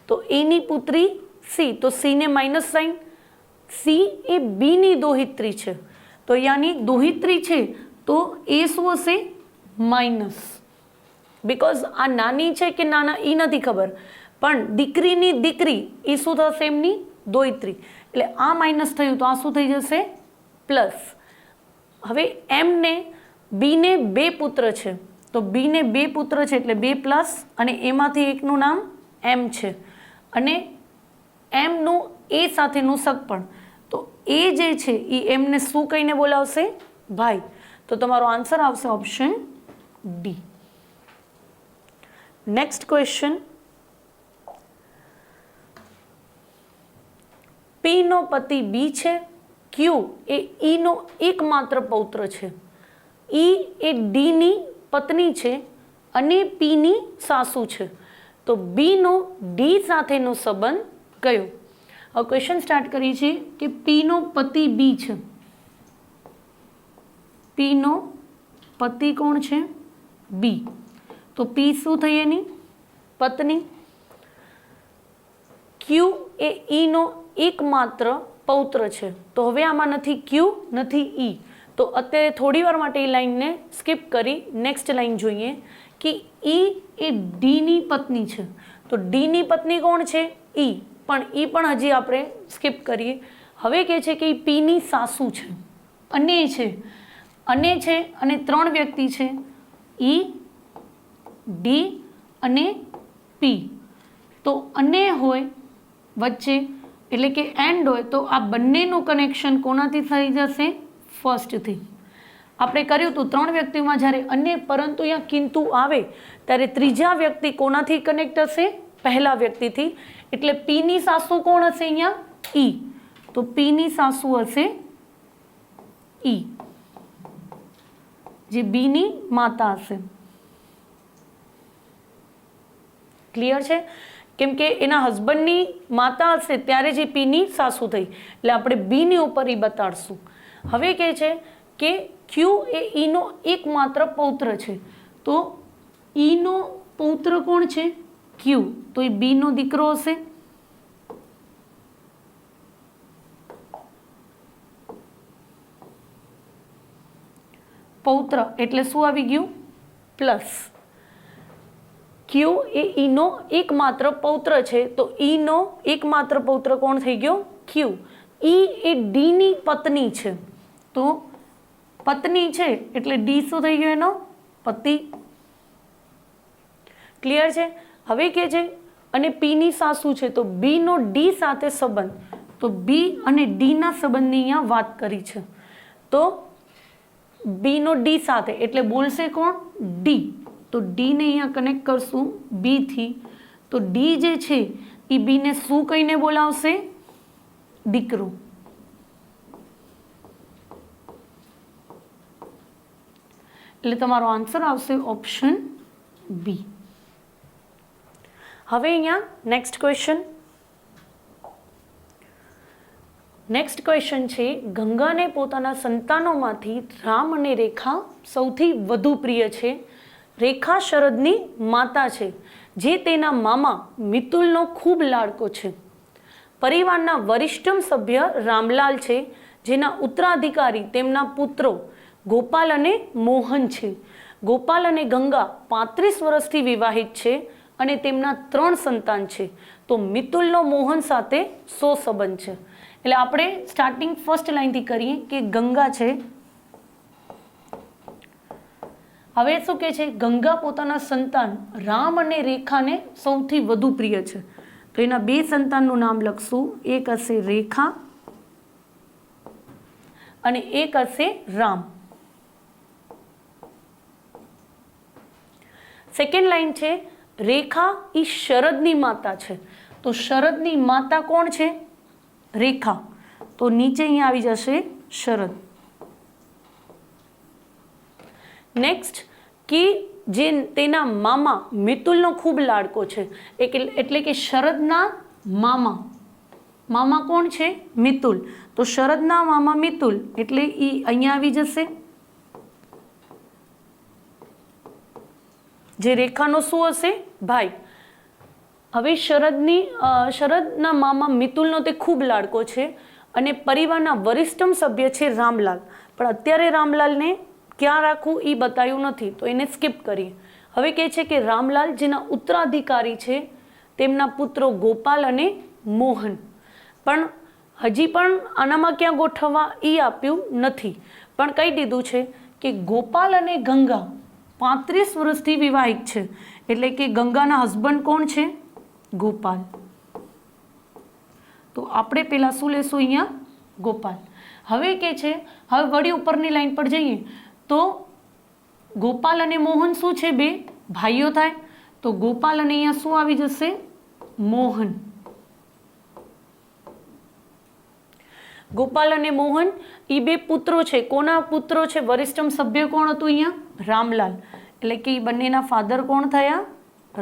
તો એની પુત્રી સી, તો સીને માઇનસ સાઇન. સી એ બીની દોહિત્રી છે, તો યાની દોહિત્રી છે, તો એ શું હશે? માઇનસ. બિકોઝ આ નાની છે કે નાના એ નથી ખબર, પણ દીકરીની દીકરી એ શું થશે? એમની દોહિત્રી. એટલે આ માઇનસ થયું તો આ શું થઈ જશે? પ્લસ. હવે એમને બીને બે પુત્ર છે, તો બીને બે પુત્ર છે એટલે બે પ્લસ અને એમાંથી એકનું નામ એમ છે અને એમનું એ સાથેનું સગપણ. તો એ જે છે એ એમને શું કહીને બોલાવશે? ભાઈ. તો તમારો આન્સર આવશે option D. Next question. P નો પતિ બી છે. ક્યુ એ ઈ નો એકમાત્ર પૌત્ર છે. ઈ એ ડી ની પત્ની છે અને પી ની સાસુ છે. તો બી નો ડી સાથેનો સંબંધ કયો? હવે ક્વેશ્ચન સ્ટાર્ટ કરીએ છીએ કે પી નો પતિ બી છે. પી નો પતિ કોણ છે? બી. તો પી શું થઈ? એની પત્ની. ક્યુ એ ઈ નો એકમાત્ર પૌત્ર છે. તો હવે આમાં નથી ક્યુ નથી ઈ, તો અત્યારે થોડી વાર માટે એ લાઈનને સ્કીપ કરી નેક્સ્ટ લાઈન જોઈએ કે ઈ એ ડીની પત્ની છે. તો ડીની પત્ની કોણ છે? ઈ. પણ ઈ પણ હજી આપણે સ્કીપ કરીએ. હવે કહે છે કે એ પીની સાસુ છે. અને છે અને 3 વ્યક્તિ છે, ઈ, ડી અને પી. તો અને હોય વચ્ચે એટલે કે એન્ડ હોય તો આ બંનેનું કનેક્શન કોનાથી થઈ જશે? ફર્સ્ટથી. આપણે કર્યું હતું 3 વ્યક્તિમાં જ્યારે અને પરંતુ અહીંયા કિંતુ આવે ત્યારે ત્રીજા વ્યક્તિ કોનાથી કનેક્ટ હશે? પહેલા વ્યક્તિથી. એટલે પીની સાસુ કોણ હશે અહીંયા? ઈ. તો પીની સાસુ હશે ઈ, જે બીની માતા હશે. ક્લિયર છે? કેમ કે એના હસબન્ડની માતા હશે ત્યારે જે પીની સાસુ થઈ, એટલે આપણે બીની ઉપર ઈ બતાડશું. હવે કહે છે કે ક્યુ એ ઈનો એકમાત્ર પૌત્ર છે. તો ઈનો પૌત્ર કોણ છે? ક્યુ. તો એ બીનો દીકરો હશે. પૌત્ર એટલે શું આવી ગયું? પ્લસ. ક્યુ એ ઈનો એકમાત્ર પૌત્ર છે, તો ઈનો એકમાત્ર પૌત્ર કોણ થઈ ગયો? ક્યુ. ઈ એ ડીની પત્ની છે. તો પત્ની છે એટલે ડી શું થઈ ગયો? એનો પતિ. ક્લિયર છે? હવે કે છે અને પીની સાસુ છે, તો બી નો ડી સાથે સંબંધ. તો બી અને ડી ના સંબંધની અહીંયા વાત કરી છે. તો બી નો ડી સાથે એટલે બોલશે કોણ? ડી. તો ડી ને અહીંયા કનેક્ટ કરશું બી થી. તો ડી જે છે એ બી ને શું કહીને બોલાવશે? દીકરો. એટલે તમારો આન્સર આવશે ઓપ્શન બી. હવે અહીંયા નેક્સ્ટ ક્વેશ્ચન છે, ગંગાને પોતાના સંતાનોમાંથી રામ અને રેખા સૌથી વધુ પ્રિય છે. રેખા શરદની માતા છે, જે તેના મામા મિતુલનો ખૂબ લાડકો છે. પરિવારના વરિષ્ઠ સભ્ય રામલાલ છે, જેના ઉત્તરાધિકારી તેમના પુત્રો ગોપાલ અને મોહન છે. ગોપાલ અને ગંગા 35 વર્ષથી વિવાહિત છે અને તેમના 3 સંતાન છે. તો મિતુલનો મોહન સાથે શો સંબંધ છે? એટલે આપણે સ્ટાર્ટિંગ ફર્સ્ટ લાઈનથી કરીએ કે ગંગા છે. હવે શું કહે છે? ગંગા પોતાના સંતાન રામ અને રેખાને સૌથી વધુ પ્રિય છે. તો એના 2 સંતાનનું નામ લખશું. એક હશે રેખા અને એક હશે રામ. સેકન્ડ લાઈન છે, રેખા એ શરદની માતા છે. તો શરદની માતા કોણ છે? રેખા. તો નીચે અહીંયા આવી જશે શરદ. નેક્સ્ટ કે જે તેના મામા મિતુલનો ખૂબ લાડકો છે, એટલે કે શરદના મામા કોણ છે? મિતુલ. તો શરદના મામા મિતુલ એટલે એ અહીંયા આવી જશે. જે રેખાનો શું હશે? ભાઈ. હવે શરદના મામા મિતુલનો તે ખૂબ લાડકો છે અને પરિવારના વરિષ્ઠ સભ્ય છે રામલાલ. પણ અત્યારે રામલાલને ક્યાં રાખવું એ બતાવ્યું નથી, તો એને સ્કીપ કરીએ. હવે કહે છે કે રામલાલ જેના ઉત્તરાધિકારી છે તેમના પુત્રો ગોપાલ અને મોહન. પણ હજી પણ આનામાં ક્યાં ગોઠવવા એ આપ્યું નથી, પણ કહી દીધું છે કે ગોપાલ અને ગંગા 35 વર્ષથી વિવાહિત છે. એટલે કે ગંગાના હસબન્ડ કોણ છે? ગોપાલ. તો આપણે પેલા શું લેશું? અહીંયા ગોપાલ. હવે કે છે, હવે વળી ઉપરની લાઈન પર જઈએ તો ગોપાલ અને મોહન શું છે? 2 ભાઈઓ થાય. તો ગોપાલ અને અહીંયા શું આવી જશે? મોહન. ગોપાલ અને મોહન એ 2 પુત્રો છે. કોના પુત્રો છે? વરિષ્ઠ સભ્ય કોણ હતું અહીંયા? રામલાલ. એટલે કે એ બંનેના ફાધર કોણ થયા?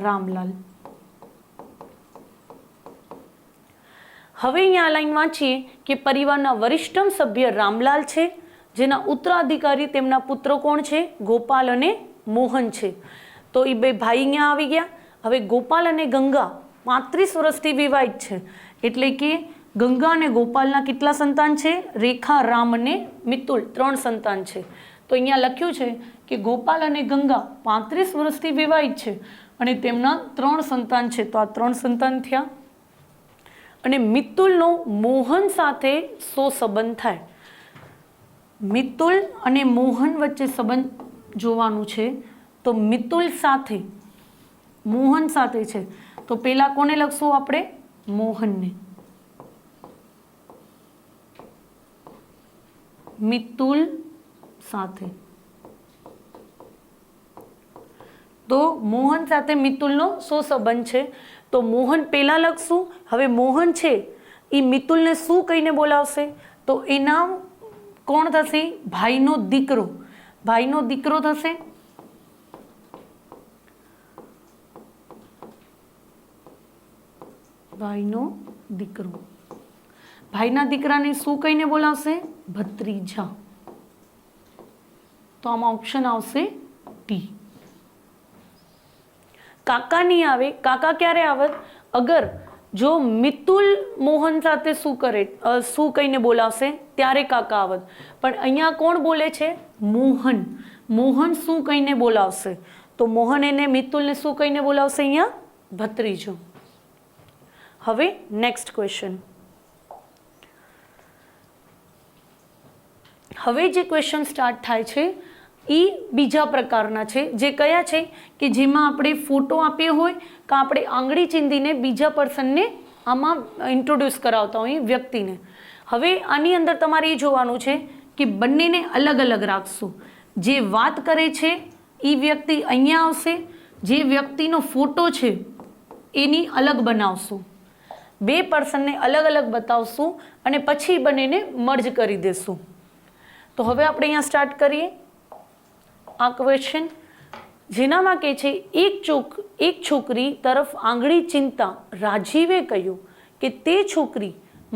રામલાલ. હવે અહીંયા આ લાઈન વાંચીએ કે પરિવારના વરિષ્ઠ સભ્ય રામલાલ છે, જેના ઉત્તરાધિકારી તેમના પુત્રો કોણ છે? ગોપાલ અને મોહન છે. તો એ 2 ભાઈ અહીંયા આવી ગયા. હવે ગોપાલ અને ગંગા 35 વર્ષથી વિવાહિત છે, એટલે કે ગંગા અને ગોપાલના કેટલા સંતાન છે? રેખા, રામ અને મિતુલ 3 સંતાન છે. તો અહીંયા લખ્યું છે કે ગોપાલ અને ગંગા 35 વર્ષથી વિવાહિત છે અને તેમના 3 સંતાન છે. તો આ 3 સંતાન થયા. અને મિતુલનો મોહન સાથે શો સંબંધ થાય? મિતુલ અને મોહન વચ્ચે સંબંધ જોવાનું છે. તો મિતુલ સાથે મોહન સાથે છે, તો પેલા કોને લખશું આપણે? મોહનને. મિતુલ સાથે. તો મોહન સાથે મિતુલનો શો સંબંધ છે? તો મોહન પેલા લખશું. હવે મોહન છે એ મિતુલને શું કહીને બોલાવશે? તો એના કોણ થશે? ભાઈનો દીકરો. ભાઈનો દીકરો થશે. ભાઈનો દીકરો. ભાઈના દીકરાને શું કહીને બોલાવશે? ભત્રીજા. તો આમાં ઓપ્શન આવશે ડી. કાકા નહીં આવે. કાકા ક્યારે આવે? અગર જો મિતુલ મોહન સાથે શું કરે, શું કહીને બોલાવશે ત્યારે કાકા આવત. પણ અહીંયા કોણ બોલે છે? મોહન. મોહન શું કહીને બોલાવશે? તો મોહન એને મિતુલને શું કહીને બોલાવશે? અહીંયા ભત્રીજો. હવે નેક્સ્ટ ક્વેશ્ચન. હવે જે ક્વેશ્ચન સ્ટાર્ટ થાય છે એ બીજા પ્રકારના છે. જે કયા છે? કે જેમાં આપણે ફોટો આપ્યો હોય કે આપણે આંગળી ચીંધીને બીજા પર્સનને આમાં ઇન્ટ્રોડ્યુસ કરાવતા હોઈએ વ્યક્તિને. હવે આની અંદર તમારે એ જોવાનું છે કે બંનેને અલગ અલગ રાખશું. જે વાત કરે છે એ વ્યક્તિ અહીંયા આવશે, જે વ્યક્તિનો ફોટો છે એની અલગ બનાવશું. 2 પર્સનને અલગ અલગ બતાવશું અને પછી બંનેને મર્જ કરી દેશું. તો હવે આપણે અહીંયા સ્ટાર્ટ કરીએ આ ક્વેશ્ચન, જેનામાં કહે છે એક છોકરી તરફ આંગળી ચીંધતા રાજીવે કહ્યું કે તે છોકરી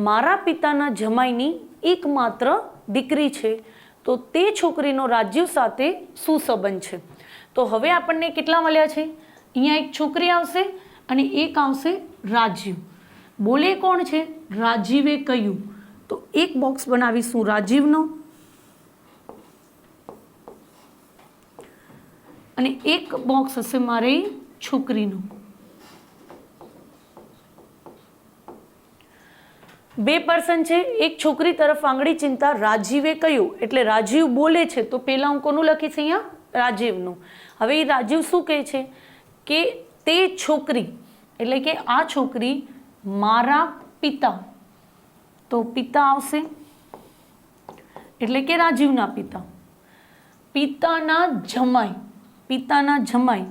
મારા પિતાના જમાઈની એકમાત્ર દીકરી છે. તો તે છોકરીનો રાજીવ સાથે શું સંબંધ છે? તો હવે આપણને કેટલા મળ્યા છે? અહીંયા એક છોકરી આવશે અને એક આવશે રાજીવ. બોલે કોણ છે? રાજીવે કહ્યું. તો એક બોક્સ બનાવીશું રાજીવનો અને એક બોક્સ હશે મારે છોકરીનું. 2 પર્સન છે. એક છોકરી તરફ આંગળી ચીંધતા રાજીવે કહ્યું એટલે રાજીવ બોલે છે. તો પહેલા હું કોનું લખીશ? અહીંયા રાજીવનું. હવે એ રાજીવ શું કહે છે કે તે છોકરી એટલે કે આ છોકરી મારા પિતા. તો પિતા આવશે એટલે કે રાજીવના પિતા. પિતાના જમાઈ. પિતાના જમાઈ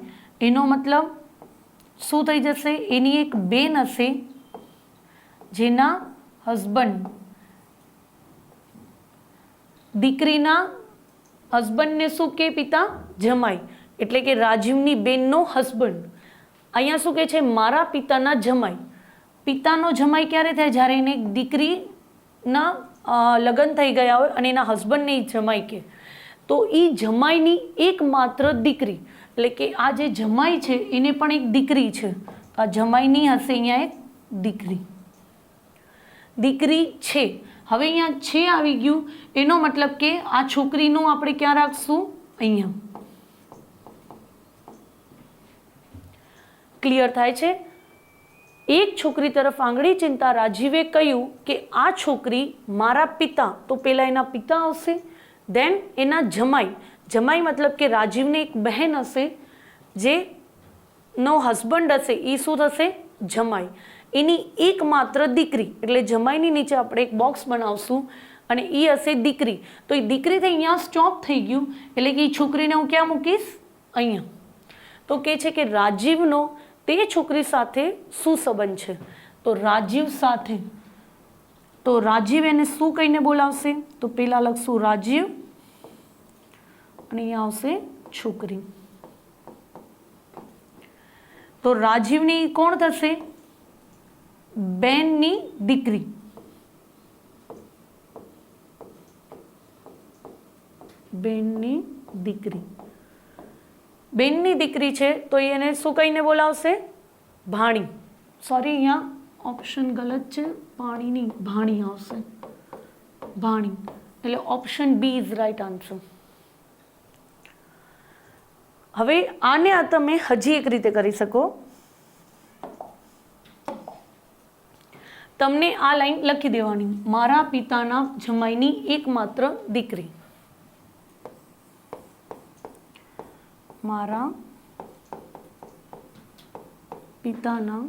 એનો મતલબ શું થઈ જશે? એની એક બેન હશે જેના હસબન્ડ. દીકરીના હસબન્ડને શું કે? પિતા જમાઈ. એટલે કે રાજીવની બેનનો હસબન્ડ. અહીંયા શું કહે છે? મારા પિતાના જમાઈ. પિતાનો જમાઈ ક્યારે થાય? જ્યારે એને એક દીકરીના લગ્ન થઈ ગયા હોય અને એના હસબન્ડને જમાઈ કે. તો એ જમાઈની એકમાત્ર દીકરી એટલે કે આ જે જમાઈ છે એને પણ એક દીકરી છે. તો આ જમાઈની હશે અહીંયા એક દીકરી. દીકરી છે. હવે અહીંયા છે આવી ગયું એનો મતલબ કે આ છોકરીનું આપણે ક્યાં રાખશું? અહીંયા. ક્લિયર થાય છે? એક છોકરી તરફ આંગળી ચીંધતા રાજીવે કહ્યું કે આ છોકરી મારા પિતા. તો પેલા એના પિતા આવશે, દેન એના જમાઈ. જમાઈ મતલબ કે રાજીવને એક બહેન હશે જે નો હસબન્ડ હશે એ શું થશે? જમાઈ. એની એકમાત્ર દીકરી એટલે જમાઈની નીચે આપણે એક બોક્સ બનાવશું અને એ હશે દીકરી. તો એ દીકરીથી અહીંયા સ્ટોપ થઈ ગયું એટલે કે એ છોકરીને હું ક્યાં મૂકીશ? અહીંયા. તો કહે છે કે રાજીવનો તે છોકરી સાથે શું સંબંધ છે? તો રાજીવ સાથે. તો રાજીવ એને શું કહીને બોલાવશે? તો પેલા લખશું રાજીવ અને અહીંયા આવશે છોકરી. તો રાજીવની કોણ થશે? બેનની દીકરી. બેનની દીકરી. બેનની દીકરી છે તો એને શું કહીને બોલાવશે? ભાણી. સોરી, અહીંયા ઓપ્શન ગલત છે, પાણીની ભાણી આવશે, ભાણી, એટલે option B is right answer. હવે આને આ તમે હજી એક રીતે કરી શકો. તમને આ લાઈન લખી દેવાની, મારા પિતાના જમાઈની એકમાત્ર દીકરી. મારા પિતાના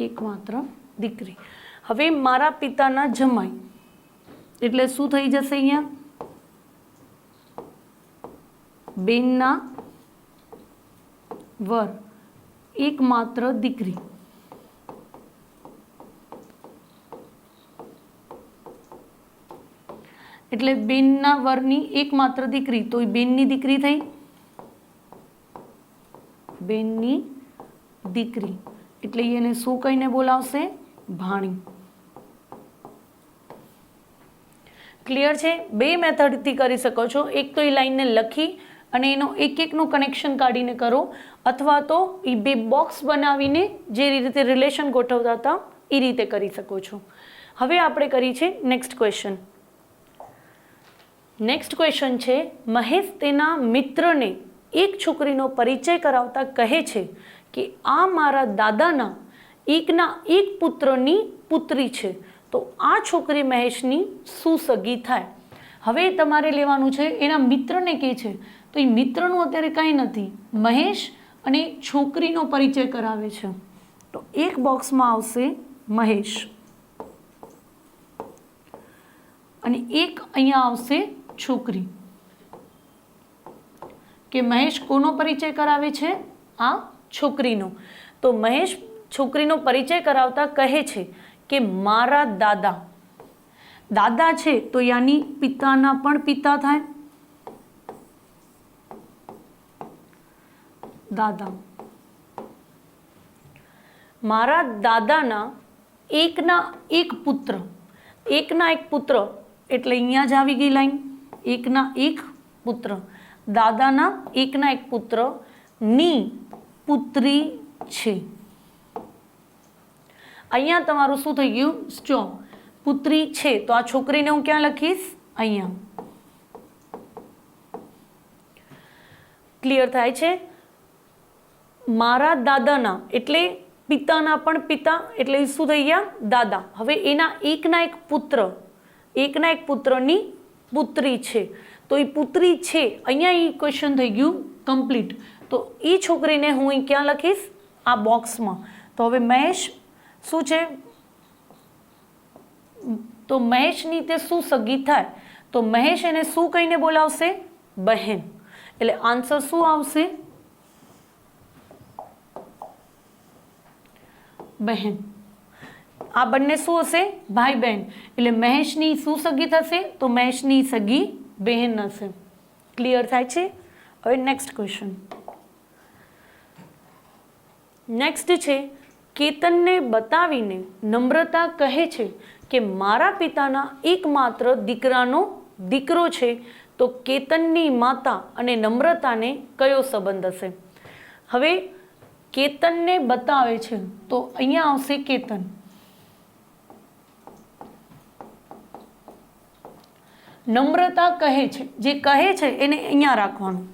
એકમાત્ર દીકરી. હવે મારા પિતાના જમાઈ એટલે શું થઈ જશે અહીંયા? બેનના વર, એકમાત્ર દીકરી. એટલે બેનના વરની એકમાત્ર દીકરી, તો એ બેનની દીકરી થઈ, બેનની દીકરી, એટલે એને શું કહીને બોલાવશે? ભાણી. ક્લિયર છે? બે મેથડથી કરી શકો છો. એક તો એ લાઈનને લખી અને એનો એક એકનું કનેક્શન કાઢીને કરો, અથવા તો એ બે બોક્સ બનાવીને જે રીતે રિલેશન ગોઠવતા હતા એ રીતે કરી શકો છો. હવે આપણે કરી છે નેક્સ્ટ ક્વેશ્ચન. નેક્સ્ટ ક્વેશ્ચન છે, મહેશ તેના મિત્રને એક છોકરીનો પરિચય કરાવતા કહે છે કે આ મારા દાદાના એકના એક પુત્રની પુત્રી છે, તો આ છોકરી મહેશની શું સગી થાય? હવે તમારે લેવાનું છે, એના મિત્રને કહે છે, તો એ મિત્રનું અત્યારે કાંઈ નથી, મહેશ અને છોકરીનો પરિચય કરાવે છે, તો એક બોક્સમાં આવશે મહેશ અને એક અહીંયા આવશે છોકરી. કે મહેશ કોનો પરિચય કરાવે છે? આ છોકરીનો. તો મહેશ છોકરીનો પરિચય કરાવતા કહે છે કે મારા દાદા, દાદા છે તો યાની પિતાના પણ પિતા થાય, દાદા. મારા દાદાના એકના એક પુત્ર, એકના એક પુત્ર એટલે અહીંયા જ આવી ગઈ લાઈન, એકના એક પુત્ર, દાદાના એકના એક પુત્ર ની પુત્રી છે. અહીંયા તમારું શું થઈ ગયું? સ્ટોપ. પુત્રી છે તો આ છોકરીને હું ક્યાં લખીશ? અહીંયા. ક્લિયર થાય છે? મારા દાદાના એટલે પિતાના પણ પિતા, એટલે શું થઈ ગયા? દાદા. હવે એના એકના એક પુત્ર, એકના એક પુત્રની પુત્રી છે, તો એ પુત્રી છે, અહીંયા એ ક્વેશ્ચન થઈ ગયું કમ્પ્લીટ. તો એ છોકરીને હું અહીં ક્યાં લખીશ? આ બોક્સમાં. તો હવે મહેશ શું છે? તો મહેશની તે શું સગી થાય? તો મહેશ એને શું કહીને બોલાવશે? બહેન. એટલે આન્સર શું આવશે? બહેન. આ બંને શું હશે? ભાઈ બહેન. એટલે મહેશની શું સગી થશે? તો મહેશની સગી બહેન હશે. ક્લિયર થાય છે? હવે નેક્સ્ટ ક્વેશ્ચન. નેક્સ્ટ છે, કેતનને બતાવીને નમ્રતા કહે છે કે મારા પિતાના એકમાત્ર દીકરાનો દીકરો છે, તો કેતનની માતા અને નમ્રતાને કયો સંબંધ હશે? હવે કેતનને બતાવે છે તો અહીંયા આવશે કેતન. નમ્રતા કહે છે, જે કહે છે એને અહીંયા રાખવાનું.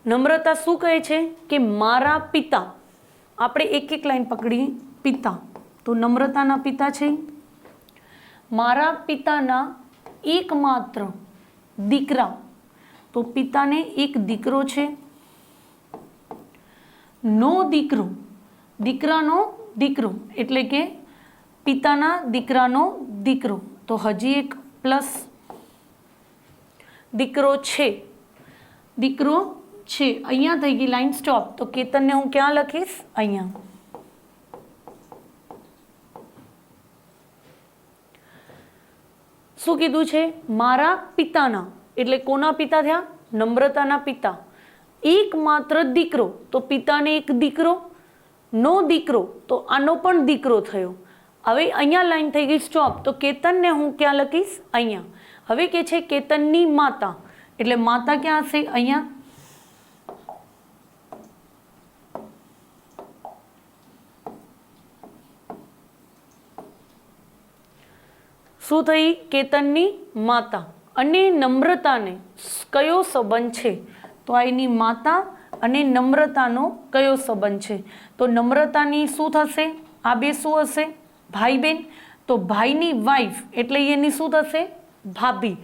નમ્રતા શું કહે છે કે મારા પિતા, આપણે એક એક લાઈન પકડી, પિતા, તો નમ્રતાના પિતા છે, મારા પિતાના એકમાત્ર દીકરા, તો પિતાને એક દીકરો છે, નો દીકરો, દીકરાનો દીકરો એટલે કે પિતાના દીકરાનો દીકરો, તો હજી એક પ્લસ દીકરો છે, દીકરો છે. અહીંયા થઈ ગઈ લાઈન સ્ટોપ. તો કેતનને હું ક્યાં લખીશ? અહીંયા. શું કીધું છે? મારા પિતાના, એટલે કોના પિતા થયા? નમ્રતાના પિતા. એક માત્ર દીકરો, તો પિતાને એક દીકરો, નો દીકરો તો આનો પણ દીકરો થયો. હવે અહીંયા લાઈન થઈ ગઈ સ્ટોપ. તો કેતનને હું ક્યાં લખીશ? અહીંયા. હવે કે છે કેતનની માતા, એટલે માતા ક્યાં હશે? અહીંયા. શું થઈ? કેતનની માતા. અને નમ્રતાને કયો સંબંધ છે? તો આ એની માતા અને નમ્રતાનો કયો સંબંધ છે? તો નમ્રતાની શું થશે? આ બે શું હશે? ભાઈ બહેન. તો ભાઈની વાઈફ એટલે એની શું થશે? ભાભી.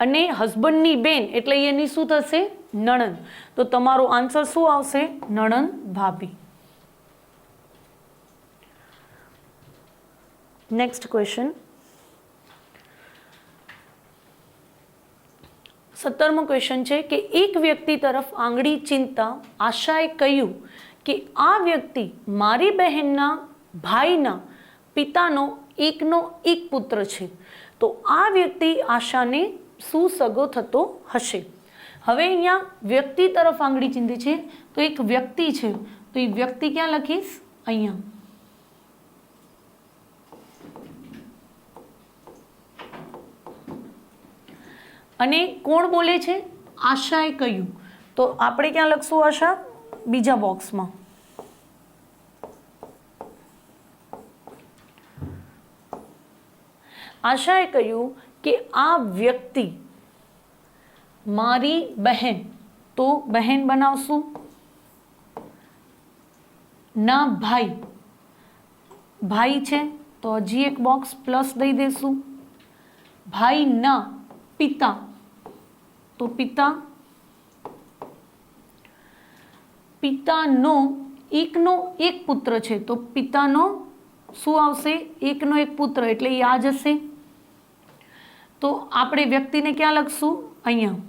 અને હસબન્ડની બેન એટલે એની શું થશે? નણંદ. તો તમારો આન્સર શું આવશે? નણંદ ભાભી. Next question. 17મો ક્વેશ્ચન છે કે એક વ્યક્તિ તરફ આંગળી ચીંધતા આશાએ કહ્યું કે આ વ્યક્તિ મારી બહેનના ભાઈના પિતાનો એકનો એક પુત્ર છે. તો આ વ્યક્તિ આશાને શું સગો થતો હશે? હવે અહીંયા વ્યક્તિ તરફ આંગળી ચીંધી છે, તો એક વ્યક્તિ છે, તો એ વ્યક્તિ ક્યાં લખીશ? અહીંયા. અને કોણ બોલે છે? આશાએ કહ્યું. તો આપણે ક્યાં લખશું આશા? બીજા બોક્સમાં. આશાએ કહ્યું કે આ વ્યક્તિ મારી બહેન, તો બહેન બનાવશું. ના ભાઈ, ભાઈ છે તો હજી એક બોક્સ પ્લસ દઈ દેશું. ભાઈ ના પિતા, તો પિતા. પિતાનો એકનો એક પુત્ર છે, તો પિતાનો શું આવશે? એકનો એક પુત્ર, એટલે એ આ જશે. તો આપણે વ્યક્તિને ક્યાં લખશું? અહીંયા.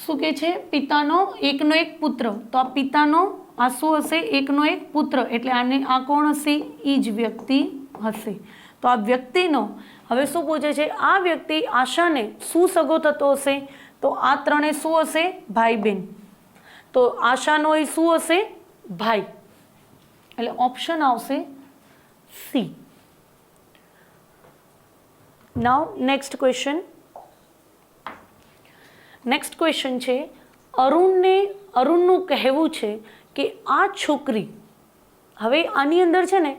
શું કે છે? પિતાનો એકનો એક પુત્ર. તો આ પિતાનો આ શું હશે? એકનો એક પુત્ર, એટલે આને આ કોણ હશે? એ જ વ્યક્તિ હશે. તો આ વ્યક્તિનો હવે શું પૂછે છે? આ વ્યક્તિ આશાને શું સગો થતો હશે? તો આ ત્રણે શું હશે? ભાઈ બહેન. તો આશાનો એ શું હશે? ભાઈ. એટલે ઓપ્શન આવશે સી. નાઉ નેક્સ્ટ ક્વેશ્ચન. નેક્સ્ટ ક્વેશ્ચન છે અરુણનું કહેવું છે કે આ છોકરી, હવે આની અંદર છે ને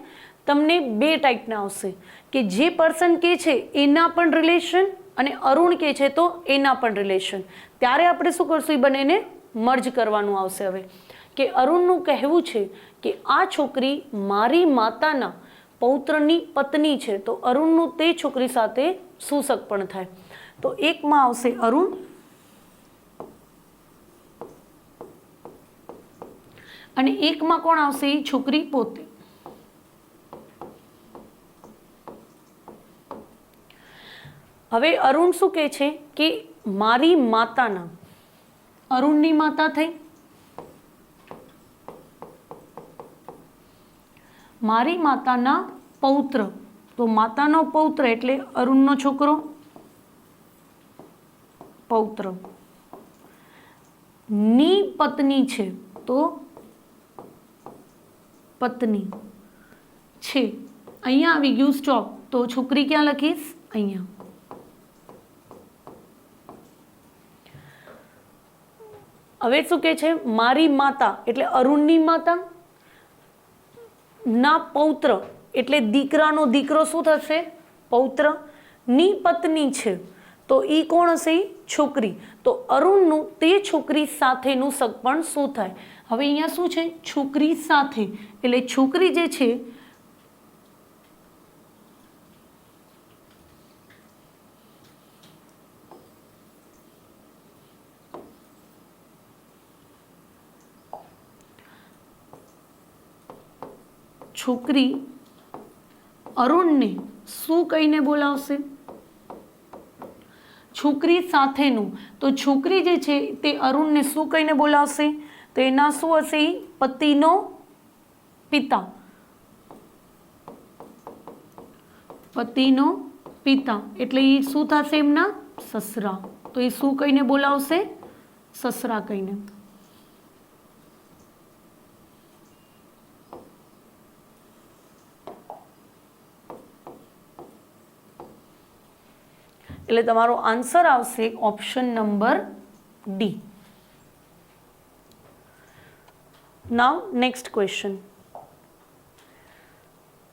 તમને બે ટાઈપના આવશે કે જે પર્સન કે છે એના પણ રિલેશન અને અરુણ કે છે તો એના પણ રિલેશન. ત્યારે આપણે શું કરશું? એ બંનેને મર્જ કરવાનું આવશે. હવે કે અરુણનું કહેવું છે કે આ છોકરી મારી માતાના પૌત્રની પત્ની છે, તો અરુણનું તે છોકરી સાથે સૂસક પણ થાય. તો એકમાં આવશે અરુણ અને એકમાં કોણ આવશે? એ છોકરી પોતે. હવે અરુણ શું કહે છે કે મારી માતાના, અરુણની માતા થઈ, મારી માતાના પૌત્ર, તો માતાનો પૌત્ર એટલે અરુણનો છોકરો, પૌત્ર ની પત્ની છે, તો પત્ની છે. અહીંયા આવી ગયું સ્ટોપ. તો છોકરી ક્યાં લખીશ? અહીંયા. હવે શું કે છે? મારી માતા એટલે અરુણની માતા ના પૌત્ર એટલે દીકરાનો દીકરો શું થશે? પૌત્ર. ની પત્ની છે તો એ કોણ હશે? છોકરી. તો અરુણનું તે છોકરી સાથેનું સગપણ શું થાય? હવે અહીંયા શું છે? છોકરી સાથે, એટલે છોકરી જે છે છોકરી અરુણને શું કહીને બોલાવશે? છોકરી સાથેનું. તો છોકરી જે છે તે અરુણને શું કહીને બોલાવશે? તો એના શું હશે? પતિનો પિતા. પતિનો પિતા એટલે એ શું થશે? એમના સસરા. તો એ શું કહીને બોલાવશે? સસરા કહીને. એટલે તમારો આન્સર આવશે ઓપ્શન નંબર ડી. નાઉ નેક્સ્ટ ક્વેશ્ચન.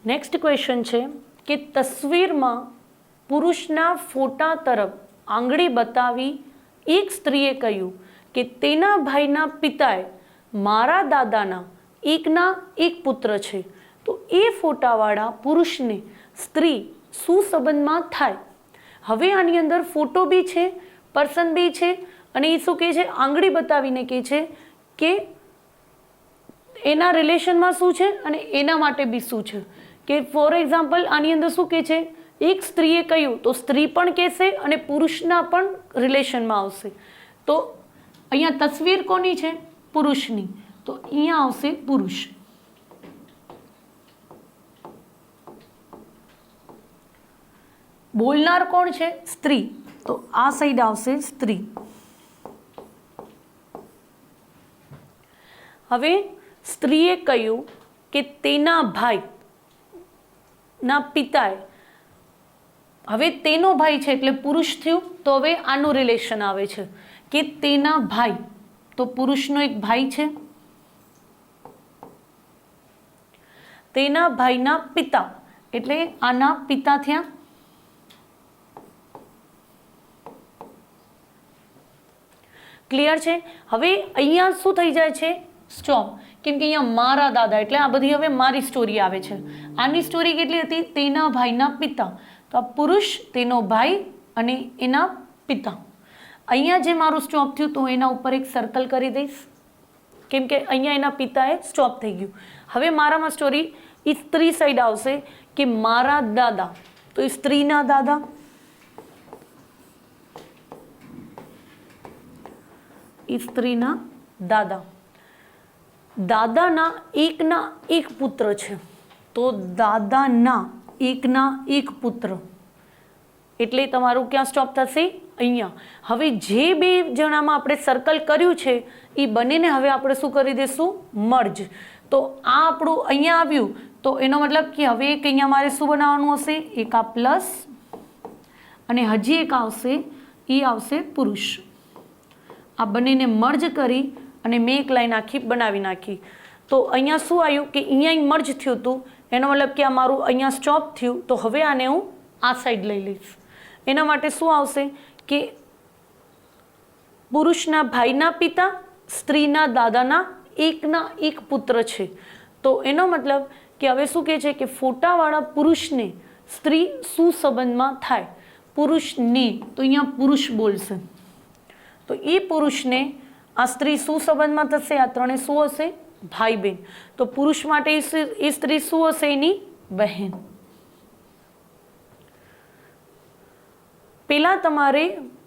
નેક્સ્ટ ક્વેશ્ચન છે કે તસવીરમાં પુરુષના ફોટા તરફ આંગળી બતાવી એક સ્ત્રીએ કહ્યું કે તેના ભાઈના પિતાએ મારા દાદાના એકના એક પુત્ર છે. તો એ ફોટાવાળા પુરુષને સ્ત્રી શું સંબંધમાં થાય? હવે આની અંદર ફોટો બી છે, પર્સન બી છે, અને એ શું કહે છે? આંગળી બતાવીને કહે છે કે એના રિલેશનમાં શું છે અને એના માટે બી શું છે. કે ફોર એક્ઝામ્પલ આની અંદર શું કહે છે? એક સ્ત્રીએ કહ્યું તો સ્ત્રી પણ કહેશે અને પુરુષના પણ રિલેશનમાં આવશે. તો અહીંયા તસવીર કોની છે? પુરુષની. તો અહીંયા આવશે પુરુષ. બોલનાર કોણ છે? સ્ત્રી. તો આ સાઈડ આવશે સ્ત્રી. હવે સ્ત્રીએ કહ્યું કે તેના ભાઈ ના પિતાએ, હવે તેનો ભાઈ છે એટલે પુરુષ થયું. તો હવે આનું રિલેશન આવે છે કે તેના ભાઈ, તો પુરુષનો એક ભાઈ છે, તેના ભાઈના પિતા એટલે આના પિતા થયા. ક્લિયર છે? હવે અહીંયા શું થઈ જાય છે? સ્ટોપ. કેમ કે અહીંયા મારા દાદા એટલે આ બધી હવે મારી સ્ટોરી આવે છે. આની સ્ટોરી કેટલી હતી? તેના ભાઈના પિતા. તો આ પુરુષ, તેનો ભાઈ અને એના પિતા. અહીંયા જે મારું સ્ટોપ થયું તો એના ઉપર એક સર્કલ કરી દઈશ, કેમ કે અહીંયા એના પિતાએ સ્ટોપ થઈ ગયું. હવે મારામાં સ્ટોરી સ્ત્રી સાઈડ આવશે કે મારા દાદા, તો સ્ત્રીના દાદા, સ્ત્રીના દાદા, દાદાના એકના એક પુત્ર છે. તો દાદાના એકના એક પુત્ર એટલે તમારું ક્યાં સ્ટોપ થશે? અહીંયા. હવે જે બે જણામાં આપણે સર્કલ કર્યું છે એ બંનેને હવે આપણે શું કરી દઈશું? મર્જ. તો આ આપણું અહીંયા આવ્યું તો એનો મતલબ કે હવે એક અહીંયા મારે શું બનાવવાનું હશે? એક આ પ્લસ અને હજી એક આવશે, એ આવશે પુરુષ. આ બંનેને મર્જ કરી અને મેં એક લાઈન આખી બનાવી નાખી. તો અહીંયા શું આવ્યું કે અહીંયા મર્જ થયું હતું, એનો મતલબ કે આ મારું અહીંયા સ્ટોપ થયું. તો હવે આને હું આ સાઈડ લઈ લઈશ. એના માટે શું આવશે કે પુરુષના ભાઈના પિતા, સ્ત્રીના દાદાના એકના એક પુત્ર છે. તો એનો મતલબ કે હવે શું કહે છે કે ફોટાવાળા પુરુષને સ્ત્રી શું સંબંધમાં થાય? પુરુષને. તો અહીંયા પુરુષ બોલશે. તો એ પુરુષને આ સ્ત્રી શું સંબંધમાં થશે? આ ત્રણે શું હશે? ભાઈ બહેન. તો પુરુષ માટે એ સ્ત્રી શું હશે? એની બહેન. પહેલા તમારે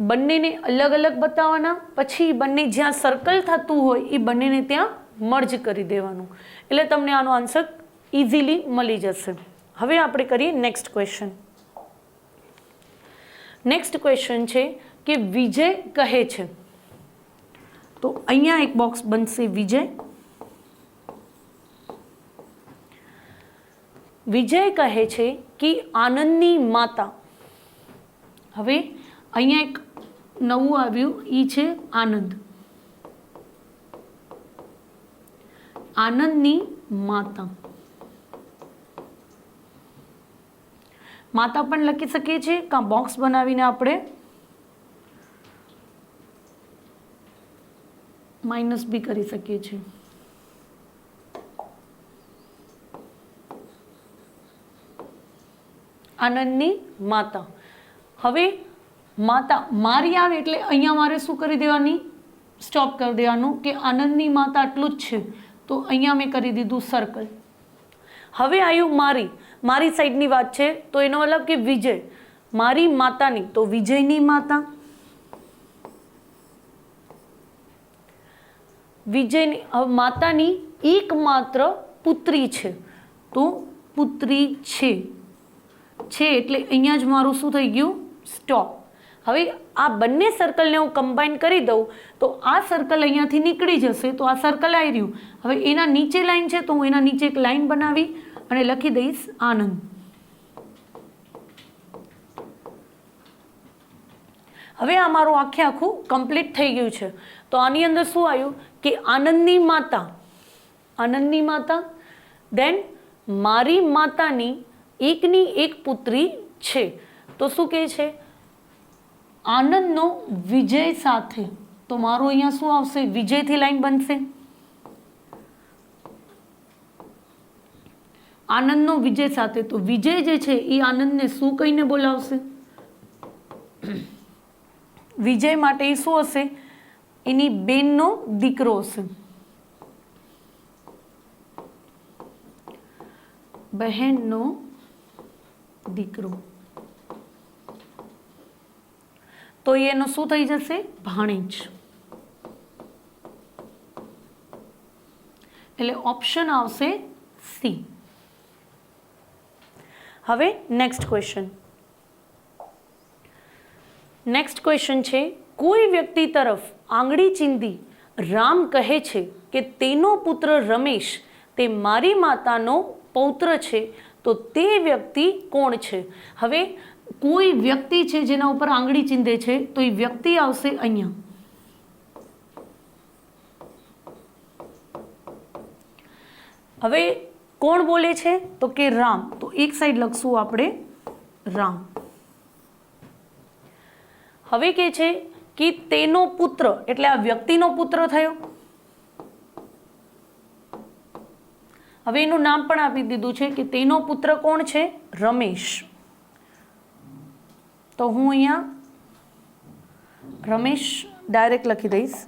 બંનેને અલગ અલગ બતાવવાના, પછી બંને જ્યાં સર્કલ થતું હોય એ બંનેને ત્યાં મર્જ કરી દેવાનું. એટલે તમને આનો આન્સર ઇઝીલી મળી જશે. હવે આપણે કરીએ નેક્સ્ટ ક્વેશ્ચન. નેક્સ્ટ ક્વેશ્ચન છે કે વિજય કહે છે. તો અહીંયા એક બોક્સ બનશે વિજય. વિજય કહે છે કે આનંદની માતા. હવે અહીંયા એક નવું આવ્યું, એ છે આનંદ. આનંદની માતા. માતા પણ લખી શકીએ છીએ, કાં બોક્સ બનાવીને આપણે માઇનસ બી કરી શકીએ છીએ. આનંદની માતા. હવે માતા મારી આવે એટલે અહીંયા મારે શું કરી દેવાની? સ્ટોપ કરી દેવાનું કે આનંદની માતા આટલું જ છે. તો અહીંયા મેં કરી દીધું સર્કલ. હવે આવ્યું મારી સાઈડની વાત છે, તો એનો મતલબ કે વિજય, મારી માતાની, તો વિજયની માતા, વિજયની માતાની એકમાત્ર પુત્રી છે, તો પુત્રી છે એટલે અહીંયા જ મારું શું થઈ ગયું? સ્ટોપ. હવે આ બંને સર્કલને હું કમ્બાઈન કરી દઉં તો આ સર્કલ અહીંયાથી નીકળી જશે, તો આ સર્કલ આવી રહ્યું. હવે એના નીચે લાઈન છે, તો હું એના નીચે એક લાઈન બનાવી અને લખી દઈશ આનંદ. હવે આ મારું આખું કમ્પ્લીટ થઈ ગયું છે. તો આની અંદર શું આવ્યું કે આનંદની માતા, દેન મારી માતાની એકની એક પુત્રી છે, તો શું કહે છે? આનંદનો વિજય સાથે, તો મારું અહીંયા શું આવશે? વિજયથી લાઈન બનશે. આનંદનો વિજય સાથે, તો વિજય જે છે એ આનંદને શું કહીને બોલાવશે? વિજય માટે એ શું હશે? એની બેનનો દીકરો હશે, બહેનનો દીકરો, તો એનો શું થઈ જશે? ભાણેજ. એટલે ઓપ્શન આવશે સી. હવે નેક્સ્ટ ક્વેશ્ચન છે, કોઈ વ્યક્તિ તરફ આંગળી ચીંધી રામ કહે છે કે તેનો પુત્ર રમેશ તે મારી માતાનો પૌત્ર છે, તો તે વ્યક્તિ કોણ છે? હવે કોઈ વ્યક્તિ છે જેના ઉપર આંગળી ચીંધે છે, તો એ વ્યક્તિ આવશે અહીંયા. હવે કોણ બોલે છે? તો કે રામ, તો એક સાઈડ લખશું આપણે રામ. હવે કે છે કે તેનો પુત્ર, એટલે આ વ્યક્તિનો પુત્ર થયો. હવે એનું નામ પણ આપી દીધું છે કે તેનો પુત્ર કોણ છે? રમેશ. તો હું અહીંયા રમેશ ડાયરેક્ટ લખી દઈશ.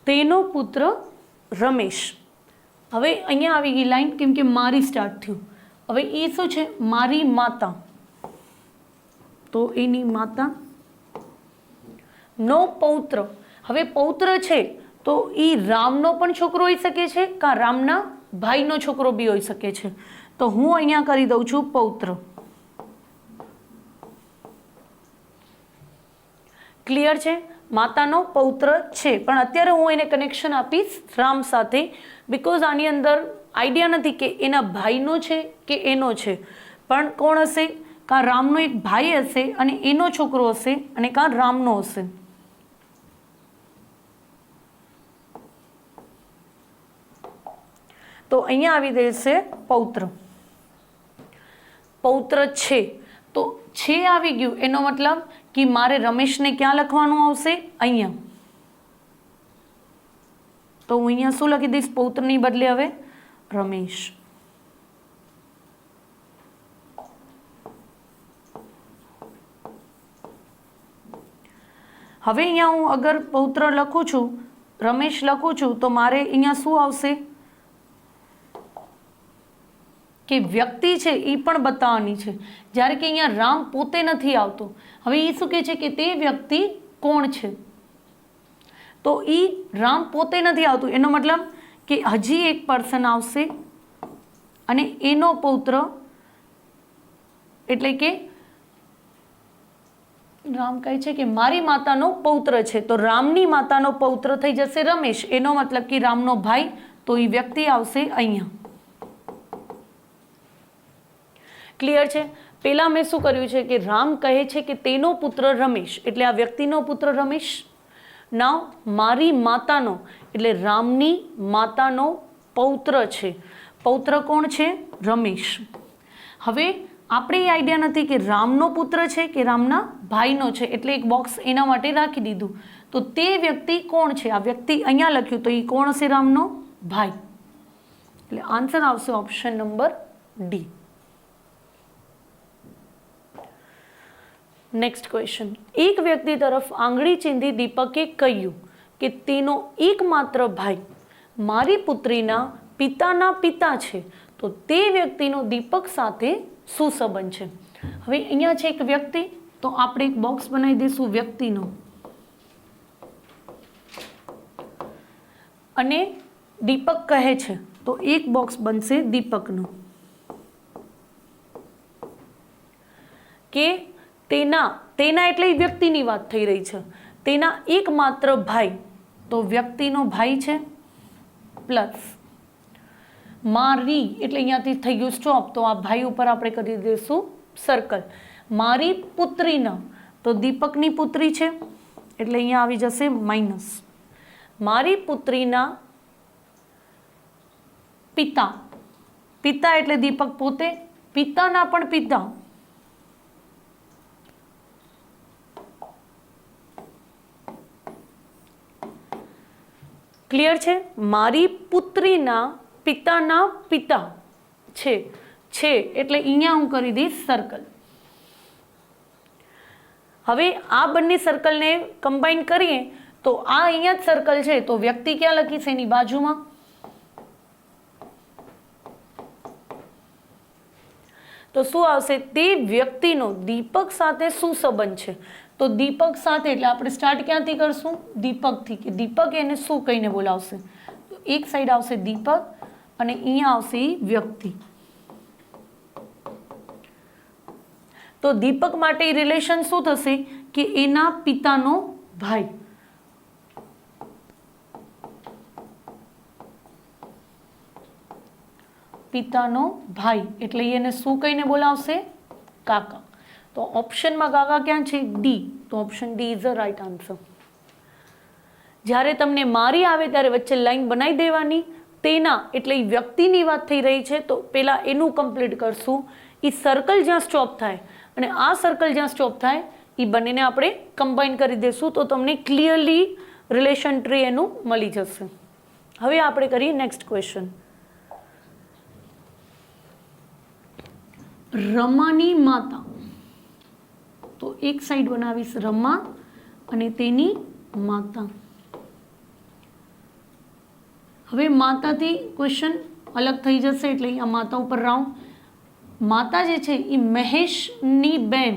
તેનો પુત્ર રમેશ. હવે અહીંયા આવી ગઈ લાઈન, કેમ કે મારી સ્ટાર્ટ થયું. હવે એ શું છે? મારી માતા, તો એની માતા નો પૌત્ર. હવે પૌત્ર છે તો એ રામનો પણ છોકરો હોઈ શકે છે, કા રામના ભાઈનો છોકરો બી હોઈ શકે છે. તો હું અહીંયા કરી દઉં છું પૌત્ર. ક્લિયર છે? માતાનો પૌત્ર છે, પણ અત્યારે હું એને કનેક્શન આપીશ રામ સાથે, બીકોઝ આની અંદર આઈડિયા નથી કે એના ભાઈનો છે કે એનો છે. પણ કોણ હશે? કાં રામનો એક ભાઈ હશે અને એનો છોકરો હશે, અને કાં રામનો હશે. તો અહીંયા આવી જશે પૌત્ર. પૌત્ર છે, તો છે આવી ગયું, એનો મતલબ કે મારે રમેશને ક્યાં લખવાનું આવશે? અહીંયા. તો હું અહીંયા શું લખી દઈશ? પૌત્રની બદલે હવે રમેશ. હવે અહીંયા હું અગર પૌત્ર લખું છું, રમેશ લખું છું, તો મારે અહીંયા શું આવશે? કે વ્યક્તિ છે એ પણ બતાવવાની છે, જ્યારે કે અહીંયા રામ પોતે નથી આવતો. હવે એ શું કહે છે કે તે વ્યક્તિ કોણ છે? તો એ રામ પોતે નથી આવતું, એનો મતલબ કે હજી એક પર્સન આવશે અને એનો પૌત્ર, એટલે કે રામ કહે છે કે મારી માતાનો પૌત્ર છે, તો રામની માતાનો પૌત્ર થઈ જશે રમેશ. એનો મતલબ કે રામનો ભાઈ, તો એ વ્યક્તિ આવશે અહીંયા. ક્લિયર છે? પહેલા મેં શું કર્યું છે કે રામ કહે છે કે તેનો પુત્ર રમેશ, એટલે આ વ્યક્તિનો પુત્ર રમેશ. નાવ મારી માતાનો, એટલે રામની માતાનો પૌત્ર છે. પૌત્ર કોણ છે? રમેશ. હવે આપણે એ આઈડિયા નથી કે રામનો પુત્ર છે કે રામના ભાઈનો છે, એટલે એક બોક્સ એના માટે રાખી દીધું. તો તે વ્યક્તિ કોણ છે? આ વ્યક્તિ અહીંયા લખ્યું, તો એ કોણ હશે? રામનો ભાઈ. એટલે આન્સર આવશે option number D. Next question, એક વ્યક્તિ તરફ આંગળી ચીંધી દીપકે કહ્યું કે તેનો એકમાત્ર ભાઈ મારી પુત્રીના પિતાના પિતા છે, તો તે વ્યક્તિનો દીપક સાથે શું સંબંધ છે? હવે અહીંયા છે એક વ્યક્તિ, તો આપણે એક બોક્સ બનાવી દઈશું વ્યક્તિનો, અને દીપક કહે છે તો એક બોક્સ બનશે દીપકનું, કે તેના એટલે વ્યક્તિની વાત થઈ રહી છે, તેના એકમાત્ર ભાઈ, તો વ્યક્તિનો ભાઈ છે, પ્લસ મારી એટલે અહીંયાથી થઈ ગયું સ્ટોપ, તો આ ભાઈ ઉપર આપણે કરી દઈશું સર્કલ. મારી પુત્રીના, તો દીપકની પુત્રી છે એટલે અહીંયા આવી જશે માઇનસ. મારી પુત્રીના પિતા, પિતા એટલે દીપક પોતે, પિતાના પણ પિતા, ક્લિયર છે? મારી પુત્રીના પિતાના પિતા છે એટલે અહીંયા હું કરી દઈશ સર્કલ. હવે આ બંને સર્કલને કમ્બાઈન કરીએ તો આ અહીંયા જ સર્કલ છે, તો વ્યક્તિ ક્યાં લખીશ? એની બાજુમાં. તો શું આવશે? તે વ્યક્તિનો દીપક સાથે શું સંબંધ છે? તો દીપક સાથે એટલે આપણે સ્ટાર્ટ ક્યાંથી કરશું? દીપકથી, કે દીપક એને શું કહીને બોલાવશે? તો એક સાઈડ આવશે દીપક અને અહીંયા આવશે વ્યક્તિ. તો દીપક માટે રિલેશન શું થશે? કે એના પિતાનો ભાઈ. પિતાનો ભાઈ એટલે એને શું કહીને બોલાવશે? કાકા. તો ઓપ્શનમાં કાકા ક્યાં છે? ડી. તો option D is the right answer. જ્યારે તમને મારી આવે ત્યારે વચ્ચે લાઈન બનાવી દેવાની. તેના એટલે વ્યક્તિની વાત થઈ રહી છે, તો પેલા એનું કમ્પ્લીટ કરશું. એ સર્કલ જ્યાં સ્ટોપ થાય અને આ સર્કલ જ્યાં સ્ટોપ થાય એ બંનેને આપણે કમ્બાઈન કરી દઈશું, તો તમને ક્લિયરલી રિલેશન ટ્રી એનું મળી જશે. હવે આપણે કરીએ નેક્સ્ટ ક્વેશ્ચન. રમાની માતા, તો એક સાઈડ બનાવીશ રમા અને તેની માતા. હવે માતાથી ક્વેશ્ચન અલગ થઈ જશે એટલે અહીંયા માતા ઉપર રાઉન્ડ. માતા જે છે એ મહેશની બેન,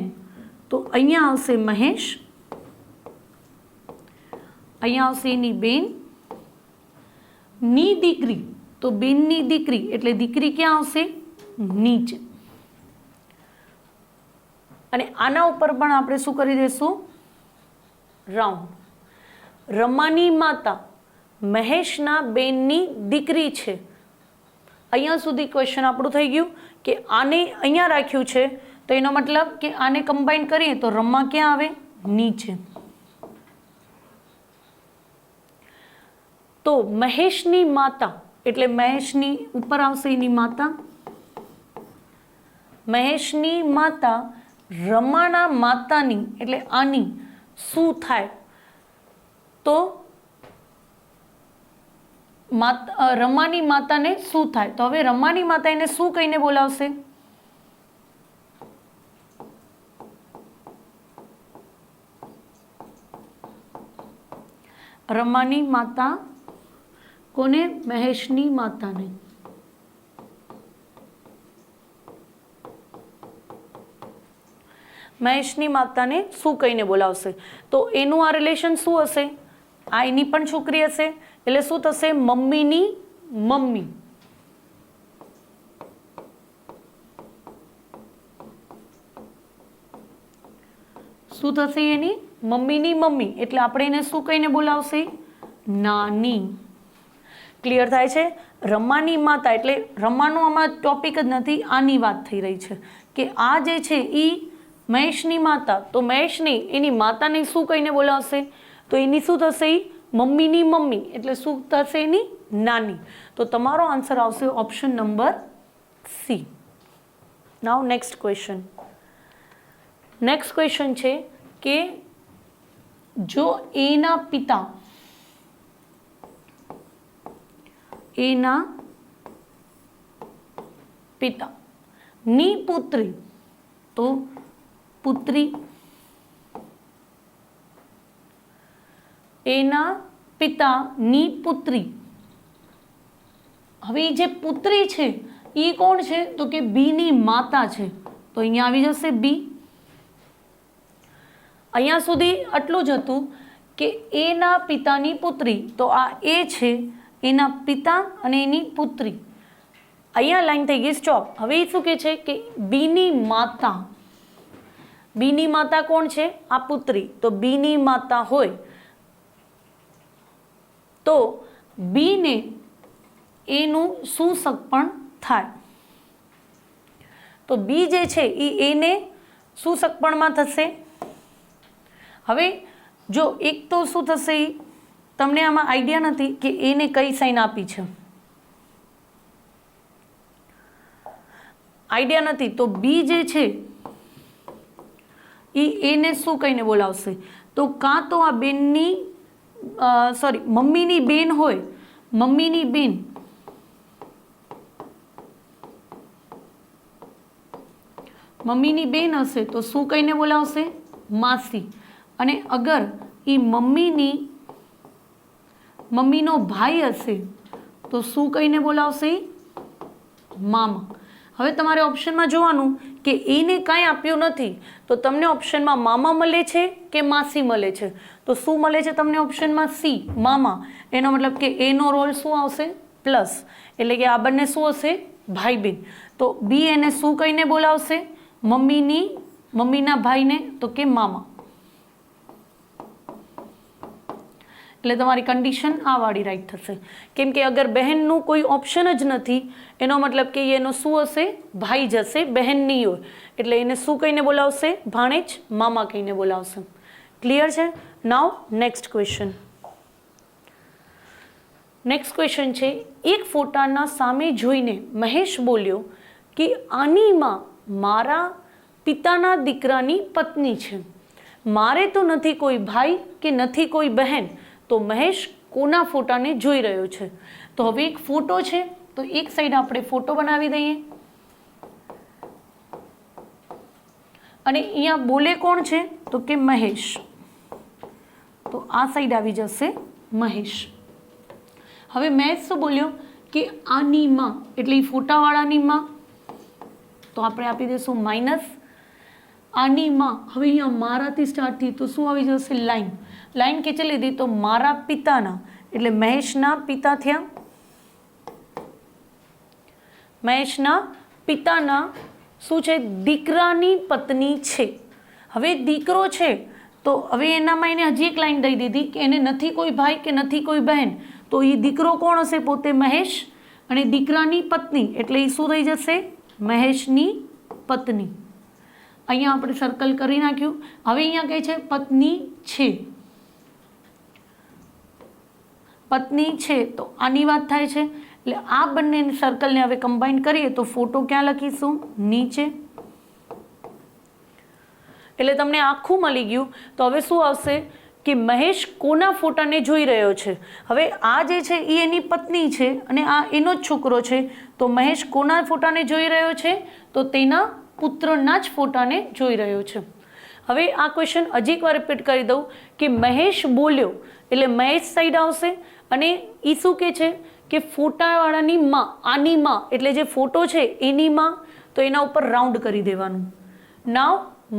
તો અહીંયા આવશે મહેશ, અહીંયા આવશે એની બેન. ની દીકરી, તો બેનની દીકરી એટલે દીકરી ક્યાં આવશે? નીચે. અને આના ઉપર પણ આપણે શું કરી દઈશું? રાઉન્ડ. રમાની માતા મહેશના બેનની દીકરી છે. અહીંયા સુધી ક્વેશ્ચન આપણું થઈ ગયું કે આને અહીંયા રાખ્યું છે, તો એનો મતલબ કે આને કમ્બાઈન કરીએ તો રમા ક્યાં આવે? નીચે. તો મહેશની માતા એટલે મહેશની ઉપર આવશે એની માતા. મહેશની માતા રમાના માતાની એટલે આની શું થાય? તો રમાની માતાને શું થાય? તો હવે રમાની માતા એને શું કહીને બોલાવશે? રમાની માતા કોને? મહેશની માતાને. મહેશની માતાને શું કહીને બોલાવશે? તો એનું આ રિલેશન શું હશે? આ એની પણ છોકરી હશે એટલે શું થશે? મમ્મીની મમ્મી. શું થશે? એની મમ્મીની મમ્મી એટલે આપણે એને શું કહીને બોલાવશે? નાની. ક્લિયર થાય છે? રમાની માતા એટલે રમાનો આમાં ટોપિક જ નથી, આની વાત થઈ રહી છે કે આ જે છે એ મહેશની માતા, તો મહેશની એની માતાને શું કહીને બોલાવશે? તો એની શું થશે? મમ્મીની મમ્મી એટલે શું થશે? એની નાની. તો તમારો આન્સર આવશે ઓપ્શન નંબર સી. નાઉ નેક્સ્ટ ક્વેશ્ચન. નેક્સ્ટ ક્વેશ્ચન છે કે જો એના પિતા ની પુત્રી, તો પુત્રી એના પિતાની પુત્રી. હવે જે પુત્રી છે એ કોણ છે? તો કે બીની માતા છે. તો અહીંયા આવી જશે બી. અહીંયા સુધી આટલું જ હતું કે એના પિતાની પુત્રી. તો આ એ છે, એના પિતા અને એની પુત્રી. અહીંયા લાઈન થઈ ગઈ સ્ટોપ. હવે એ શું કહે છે કે બીની માતા. બીની માતા કોણ છે? આ પુત્રી. તો બીની માતા હોય તો બીને એનું સૂસક પણ થાય. તો બી જે છે એ એને સૂસકપણમાં થશે. હવે જો એક તો શું થશે, તમને આમાં આઈડિયા નથી કે એને કઈ સાઇન આપી છે, આઈડિયા નથી. તો બી જે છે એ એને શું કહીને બોલાવશે? તો કાં તો આ બેનની મમ્મીની બેન હોય, મમ્મીની બેન, મમ્મીની બેન હશે તો શું કહીને બોલાવશે? માસી. અને અગર એ મમ્મીનો ભાઈ હશે તો શું કહીને બોલાવશે? મામા. હવે તમારે ઓપ્શનમાં જોવાનું કે એને કાંઈ આપ્યું નથી, તો તમને ઓપ્શનમાં મામા મળે છે કે માસી મળે છે? તો શું મળે છે તમને ઓપ્શનમાં? સી, મામા. એનો મતલબ કે એનો રોલ શું આવશે? પ્લસ. એટલે કે આ બંને શું હશે? ભાઈ બેન. તો બી એને શું કહીને બોલાવશે? મમ્મીના ભાઈને, તો કે મામા. એટલે તમારી કન્ડિશન આ વાળી રાઈટ થશે. કેમ કે અગર બહેનનું કોઈ ઓપ્શન જ નથી, એનો મતલબ કે એનો શું હશે? ભાઈ જ હશે, બહેન નહીં હોય. એટલે એને શું કહીને બોલાવશે? ભાણેજ, મામા કહીને બોલાવશે. ક્લિયર છે? નાઉ નેક્સ્ટ ક્વેશ્ચન. નેક્સ્ટ ક્વેશ્ચન છે, એક ફોટાના સામે જોઈને મહેશ બોલ્યો કે આની માં મારા પિતાના દીકરાની પત્ની છે. મારે તો નથી કોઈ ભાઈ કે નથી કોઈ બહેન. તો મહેશ કોના ફોટાને જોઈ રહ્યો છે? તો હવે એક ફોટો છે, તો એક સાઈડ આપણે ફોટો બનાવી દઈએ. અને અહીંયા બોલે કોણ છે? તો કે મહેશ. તો આ સાઈડ આવી જશે મહેશ. હવે મહેશ શું બોલ્યો કે આની માં, એટલે ફોટાવાળાની માં. તો આપણે આપી દઈશું માઇનસ આની માં. હવે અહીંયા મારાથી સ્ટાર્ટ થઈ તો શું આવી જશે? લાઈન. લાઈન ખેંચી લીધી તો મારા પિતાના, એટલે મહેશના પિતા થયા. મહેશના પિતાના શું છે? દીકરાની પત્ની છે. હવે દીકરો છે તો હવે એનામાં એને હજી એક લાઈન દઈ દીધી કે એને નથી કોઈ ભાઈ કે નથી કોઈ બહેન. તો એ દીકરો કોણ હશે? પોતે મહેશ. અને દીકરાની પત્ની એટલે એ શું થઈ જશે? મહેશની પત્ની. અહીંયા આપણે સર્કલ કરી નાખ્યું. હવે અહીંયા કહે છે પત્ની છે. પત્ની છે તો આની વાત થાય છે. એટલે આ બંને સર્કલને હવે કમ્બાઈન કરીએ તો ફોટો ક્યાં લખીશું? નીચે. એટલે તમને આખું મળી ગયું. તો હવે શું આવશે કે મહેશ કોના ફોટાને જોઈ રહ્યો છે? હવે આ જે છે એ એની પત્ની છે અને આ એનો જ છોકરો છે. તો મહેશ કોના ફોટાને જોઈ રહ્યો છે? તો તેના પુત્રના જ ફોટાને જોઈ રહ્યો છે. હવે આ ક્વેશ્ચન હજી એકવાર રિપીટ કરી દઉં કે મહેશ બોલ્યો એટલે મહેશ સાઈડ આવશે. અને એ શું કહે છે કે ફોટાવાળાની માં, આની માં, એટલે જે ફોટો છે એની માં, તો એના ઉપર રાઉન્ડ કરી દેવાનું. નાવ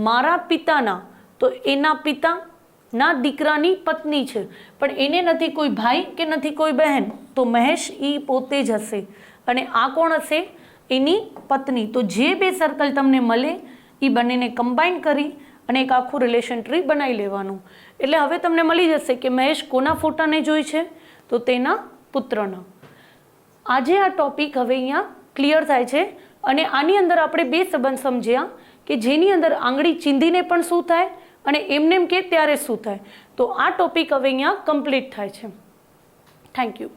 મારા પિતાના, તો એના પિતાના દીકરાની પત્ની છે, પણ એને નથી કોઈ ભાઈ કે નથી કોઈ બહેન. તો મહેશ એ પોતે જ હશે. અને આ કોણ હશે? એની પત્ની. તો જે બે સર્કલ તમને મળે એ બંનેને કમ્બાઈન કરી અને એક આખું રિલેશન ટ્રી બનાવી લેવાનું. એટલે હવે તમને મળી જશે કે મહેશ કોના ફોટાને જોઈ છે? તો તેના પુત્રના. આજે આ ટોપિક હવે અહીંયા ક્લિયર થાય છે. અને આની અંદર આપણે બે સંબંધ સમજ્યા કે જેની અંદર આંગળી ચીંધીને પણ શું થાય અને એમને એમ કે ત્યારે શું થાય. તો આ ટોપિક હવે અહીંયા કમ્પ્લીટ થાય છે. Thank you.